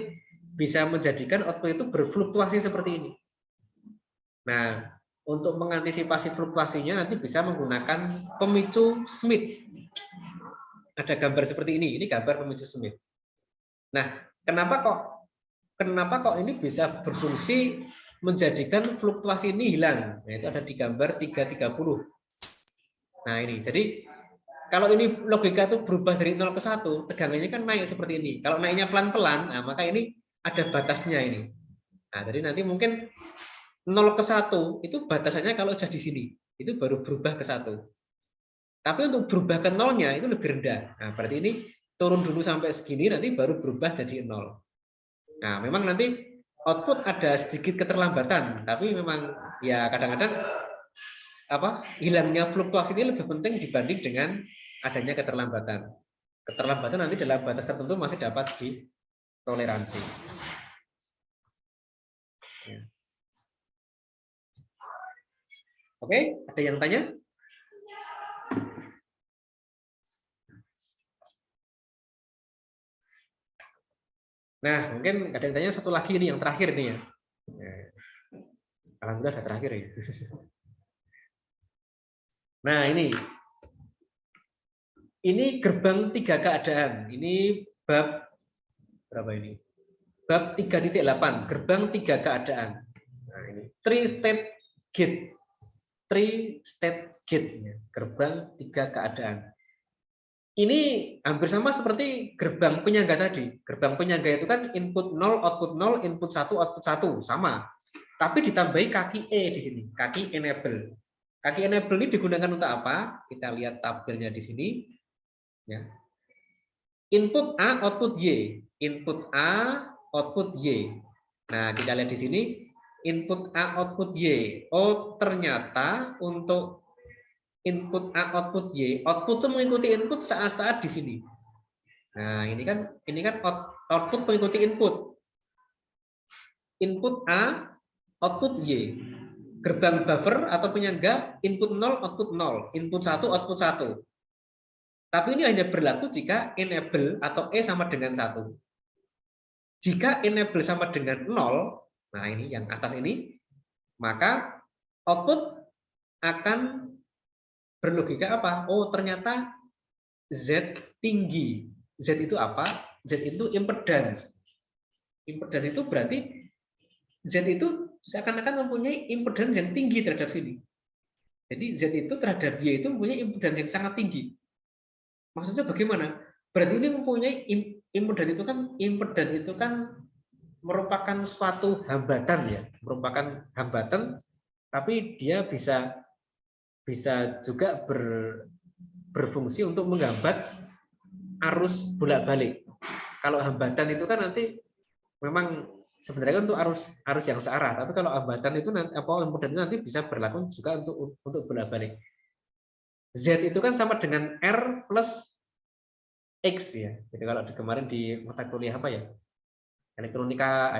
bisa menjadikan output itu berfluktuasi seperti ini. Nah, untuk mengantisipasi fluktuasinya nanti bisa menggunakan pemicu Smith. Ada gambar seperti ini gambar pemicu Smith. Nah, kenapa kok ini bisa berfungsi menjadikan fluktuasi ini hilang? Nah, itu ada di gambar 330. Nah, ini. Jadi kalau ini logika itu berubah dari 0 ke 1, tegangannya kan naik seperti ini. Kalau naiknya pelan-pelan, nah maka ini ada batasnya ini. Nah, jadi nanti mungkin 0 ke 1 itu batasannya kalau sudah di sini. Itu baru berubah ke 1. Tapi untuk berubah ke nolnya itu lebih rendah. Nah, berarti ini turun dulu sampai segini, nanti baru berubah jadi 0. Nah, memang nanti output ada sedikit keterlambatan, tapi memang ya kadang-kadang hilangnya fluktuasi ini lebih penting dibanding dengan adanya keterlambatan. Keterlambatan nanti dalam batas tertentu masih dapat ditoleransi. Ya. Oke, ada yang tanya? Nah, mungkin ada yang tanya satu lagi nih, yang terakhir nih ya. Alhamdulillah ada terakhir ya. Nah, ini gerbang 3 keadaan. Ini bab berapa ini? Bab 3.8, gerbang 3 keadaan. Nah, ini 3 state gate. 3 state gate, gerbang 3 keadaan. Ini hampir sama seperti gerbang penyangga tadi. Gerbang penyangga itu kan input 0, output 0, input 1, output 1, sama. Tapi ditambahi kaki E di sini, kaki enable. Kaki enable ini digunakan untuk apa? Kita lihat tabelnya di sini. Ya. Input A, output Y. Input A, output Y. Nah, kita lihat di sini, input A, output Y. Oh, ternyata untuk input A, output Y, output itu mengikuti input saat-saat di sini. Nah, ini kan output mengikuti input. Input A, output Y. Gerbang buffer atau penyangga input 0, output 0, input 1, output 1. Tapi ini hanya berlaku jika enable atau E sama dengan 1. Jika enable sama dengan 0, nah ini yang atas ini, maka output akan berlogika apa? Oh, ternyata Z tinggi. Z itu apa? Z itu impedance. Impedance itu berarti Z itu seakan-akan mempunyai impedance yang tinggi terhadap sini. Jadi Z itu terhadap Y itu mempunyai impedance yang sangat tinggi. Maksudnya bagaimana? Berarti ini mempunyai impedance itu kan merupakan suatu hambatan ya, merupakan hambatan, tapi dia bisa juga berfungsi untuk menghambat arus bolak-balik. Kalau hambatan itu kan nanti memang sebenarnya untuk arus yang searah, tapi kalau hambatan itu nanti nanti bisa berlaku juga untuk bolak-balik. Z itu kan sama dengan R plus X ya. Jadi kalau kemarin di mata kuliah apa ya? Elektronika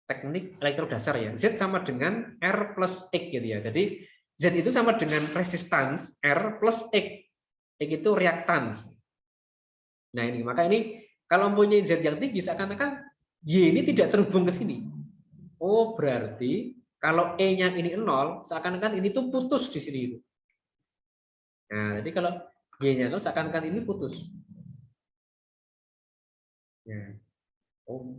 teknik elektro dasar ya. Z sama dengan R plus X gitu ya. Jadi Z itu sama dengan resistance R plus X. X itu reaktans. Nah ini, maka ini kalau mempunyai Z yang tinggi seakan-akan Y ini tidak terhubung ke sini. Oh, berarti kalau E-nya ini 0, seakan-akan ini tuh putus di sini. Nah, jadi kalau Y-nya 0, seakan-akan ini putus. Ya. Oh.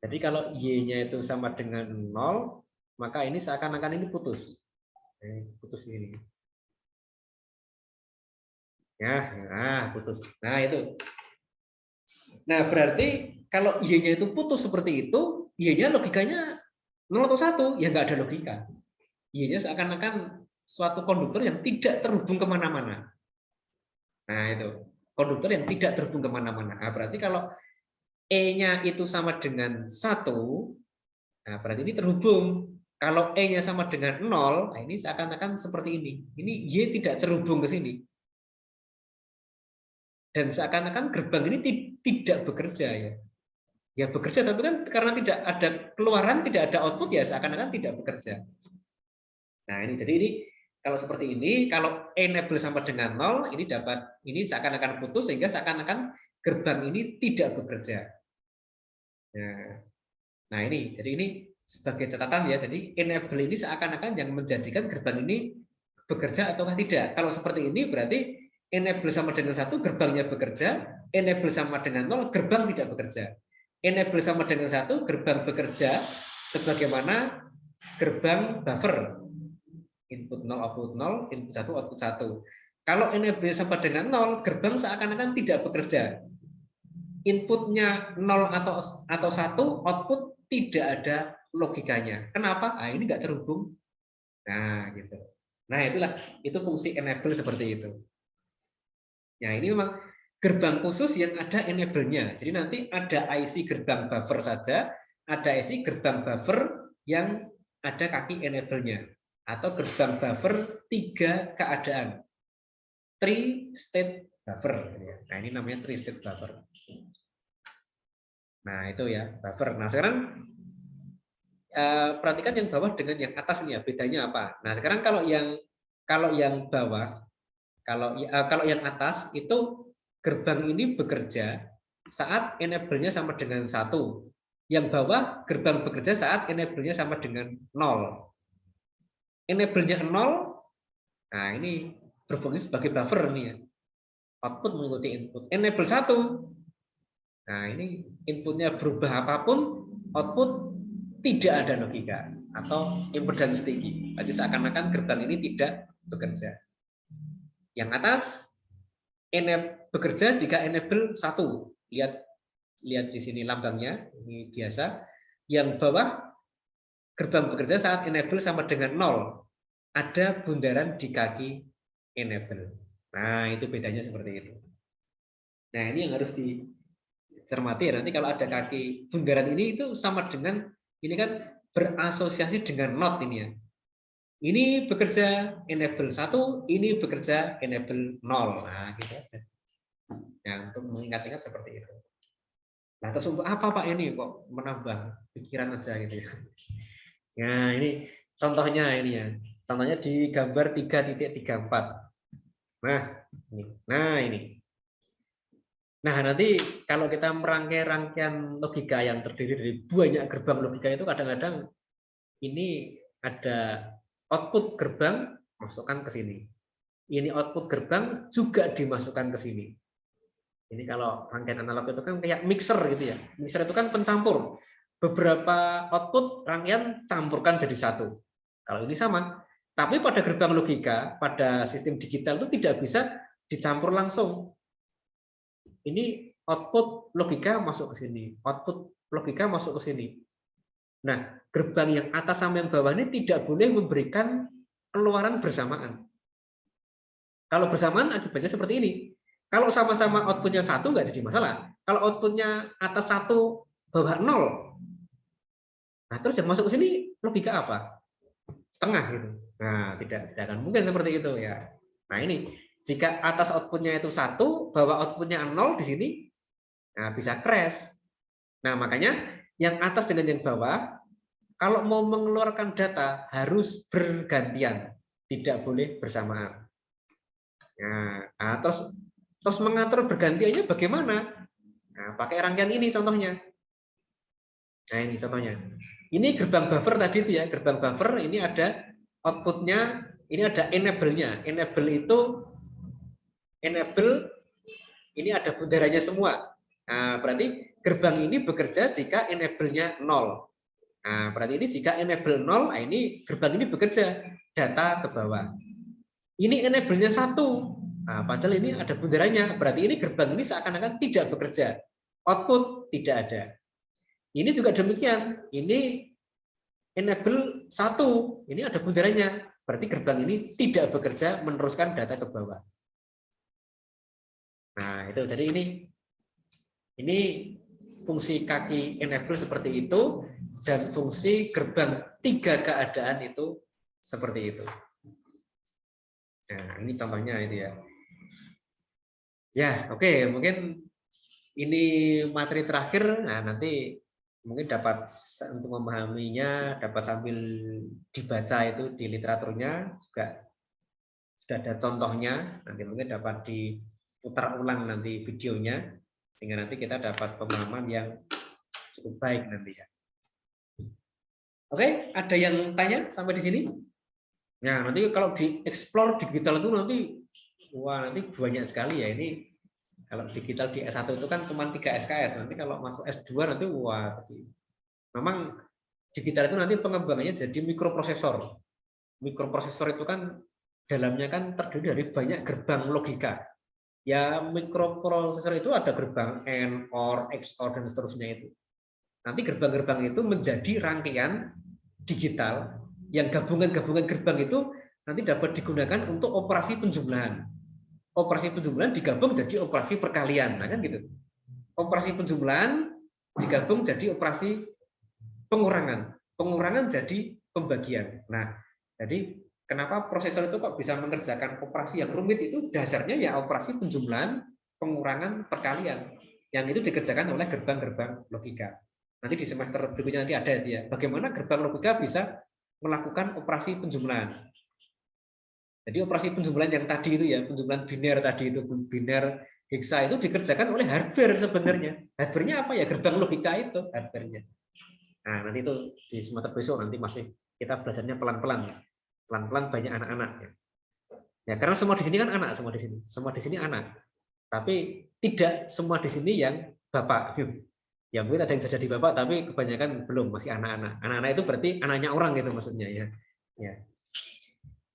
Jadi kalau Y-nya itu sama dengan 0, maka ini seakan-akan ini putus. Putus ini. Ya, putus. Nah, itu. Nah, berarti kalau Y-nya itu putus seperti itu, Y-nya logikanya 0 atau 1, ya nggak ada logika. Y-nya seakan-akan suatu konduktor yang tidak terhubung kemana-mana. Nah, itu. Konduktor yang tidak terhubung kemana-mana. Nah, berarti kalau E-nya itu sama dengan 1, nah berarti ini terhubung. Kalau E-nya sama dengan 0, nah ini seakan-akan seperti ini. Ini Y tidak terhubung ke sini. Dan seakan-akan gerbang ini tidak bekerja ya. Ya bekerja, tapi kan karena tidak ada keluaran, tidak ada output, ya seakan-akan tidak bekerja. Nah ini, jadi ini kalau seperti ini, kalau enable sama dengan 0, ini seakan-akan putus, sehingga seakan-akan gerbang ini tidak bekerja. Nah ini, jadi ini sebagai catatan ya, jadi enable ini seakan-akan yang menjadikan gerbang ini bekerja ataukah tidak. Kalau seperti ini berarti enable sama dengan 1, gerbangnya bekerja, enable sama dengan 0, gerbang tidak bekerja. Enable sama dengan 1, gerbang bekerja sebagaimana gerbang buffer. Input 0, output 0, input 1, output 1. Kalau enable sama dengan 0, gerbang seakan-akan tidak bekerja. Inputnya 0 atau 1, output tidak ada logikanya. Kenapa? Nah, ini nggak terhubung. Nah, gitu. Nah, itu fungsi enable seperti itu. Nah, ini memang gerbang khusus yang ada enable-nya. Jadi nanti ada IC gerbang buffer saja, ada IC gerbang buffer yang ada kaki enable-nya. Atau gerbang buffer 3 keadaan. 3 state buffer. Nah, ini namanya 3 state buffer. Nah, itu ya, buffer. Nah, sekarang perhatikan yang bawah dengan yang atas ini ya, bedanya apa? Nah, sekarang kalau yang bawah, kalau yang atas itu gerbang ini bekerja saat enable-nya sama dengan 1. Yang bawah gerbang bekerja saat enable-nya sama dengan 0. Enable-nya 0, nah ini berfungsi sebagai buffer nih ya. Output mengikuti input. Enable 1, nah ini inputnya berubah apapun, output tidak ada logika atau impedance tinggi. Berarti seakan-akan gerbang ini tidak bekerja. Yang atas enable bekerja jika enable 1. Lihat di sini lambangnya, ini biasa. Yang bawah gerbang bekerja saat enable sama dengan 0. Ada bundaran di kaki enable. Nah, itu bedanya seperti itu. Nah, ini yang harus dicermati ya. Nanti kalau ada kaki bundaran ini itu sama dengan, ini kan berasosiasi dengan not ini ya. Ini bekerja enable 1, ini bekerja enable 0. Nah, gitu aja. Nah, untuk mengingat-ingat seperti itu. Nah, terus untuk apa Pak ini kok menambah pikiran aja gitu ya. Nah, ini contohnya ini ya. Contohnya di gambar 3.34. Nah, ini. Nah, nanti kalau kita merangkai rangkaian logika yang terdiri dari banyak gerbang logika itu kadang-kadang ini ada output gerbang masukkan ke sini. Ini output gerbang juga dimasukkan ke sini. Ini kalau rangkaian analog itu kan kayak mixer gitu ya. Mixer itu kan pencampur. Beberapa output rangkaian campurkan jadi satu. Kalau ini sama. Tapi pada gerbang logika, pada sistem digital itu tidak bisa dicampur langsung. Ini output logika masuk ke sini, output logika masuk ke sini. Nah, gerbang yang atas sama yang bawah ini tidak boleh memberikan keluaran bersamaan. Kalau bersamaan akibatnya seperti ini. Kalau sama-sama outputnya satu nggak jadi masalah. Kalau outputnya atas satu, bawah 0, nah terus yang masuk ke sini logika apa? Setengah gitu. Nah, tidak akan mungkin seperti itu ya. Nah ini, jika atas outputnya itu 1, bawah outputnya 0 di sini, nah bisa crash. Nah makanya yang atas dengan yang bawah, kalau mau mengeluarkan data harus bergantian, tidak boleh bersamaan. Nah terus mengatur bergantiannya bagaimana? Nah, pakai rangkaian ini contohnya. Nah ini contohnya. Ini gerbang buffer tadi itu ya, gerbang buffer ini ada outputnya, ini ada enable-nya. Enable ini ada bundarannya semua. Nah, berarti gerbang ini bekerja jika enable-nya 0. Nah, berarti ini jika enable 0, nah ini gerbang ini bekerja data ke bawah. Ini enable-nya 1. Nah, padahal ini ada bundarannya. Berarti ini gerbang ini seakan-akan tidak bekerja. Output tidak ada. Ini juga demikian. Ini enable 1. Ini ada bundarannya. Berarti gerbang ini tidak bekerja meneruskan data ke bawah. Nah, itu jadi ini fungsi kaki enable seperti itu dan fungsi gerbang 3 keadaan itu seperti itu. Nah, ini contohnya itu ya. Ya, oke, mungkin ini materi terakhir. Nah, nanti mungkin dapat untuk memahaminya dapat sambil dibaca itu di literaturnya juga sudah ada contohnya. Nanti mungkin dapat diputar ulang nanti videonya sehingga nanti kita dapat pemahaman yang cukup baik nanti ya. Oke, ada yang tanya sampai di sini? Nah, nanti kalau di explore digital itu nanti wah nanti banyak sekali ya ini. Kalau digital di S1 itu kan cuma 3 SKS. Nanti kalau masuk S2 nanti wah jadi memang digital itu nanti pengembangannya jadi mikroprosesor. Mikroprosesor itu kan dalamnya kan terdiri dari banyak gerbang logika. Ya mikroprosesor itu ada gerbang AND, OR, XOR dan seterusnya itu. Nanti gerbang-gerbang itu menjadi rangkaian digital yang gabungan-gabungan gerbang itu nanti dapat digunakan untuk operasi penjumlahan. Operasi penjumlahan digabung jadi operasi perkalian, nah kan gitu. Operasi penjumlahan digabung jadi operasi pengurangan, pengurangan jadi pembagian. Nah, jadi kenapa prosesor itu kok bisa mengerjakan operasi yang rumit itu dasarnya ya operasi penjumlahan, pengurangan, perkalian. Yang itu dikerjakan oleh gerbang-gerbang logika. Nanti di semester berikutnya nanti ada ya, bagaimana gerbang logika bisa melakukan operasi penjumlahan. Jadi operasi penjumlahan yang tadi itu ya, penjumlahan biner tadi itu, biner hexa itu dikerjakan oleh hardware sebenarnya. Hardware-nya apa ya? Gerbang logika itu hardware-nya. Nah, nanti itu di semester besok nanti masih kita belajarnya pelan-pelan. Pelan-pelan banyak anak-anak ya. Ya, karena semua di sini kan anak, semua di sini. Semua di sini anak. Tapi tidak semua di sini yang bapak. Ya mungkin ada yang sudah jadi bapak tapi kebanyakan belum, masih anak-anak. Anak-anak itu berarti anaknya orang gitu maksudnya ya. Ya.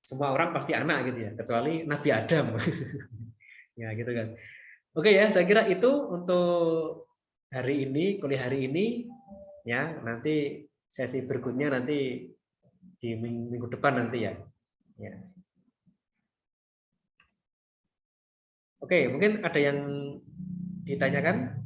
Semua orang pasti anak gitu ya, kecuali Nabi Adam. Ya gitu kan. Oke ya, saya kira itu untuk hari ini, kuliah hari ini ya. Nanti sesi berikutnya nanti di minggu depan nanti ya. Ya. Oke, mungkin ada yang ditanyakan?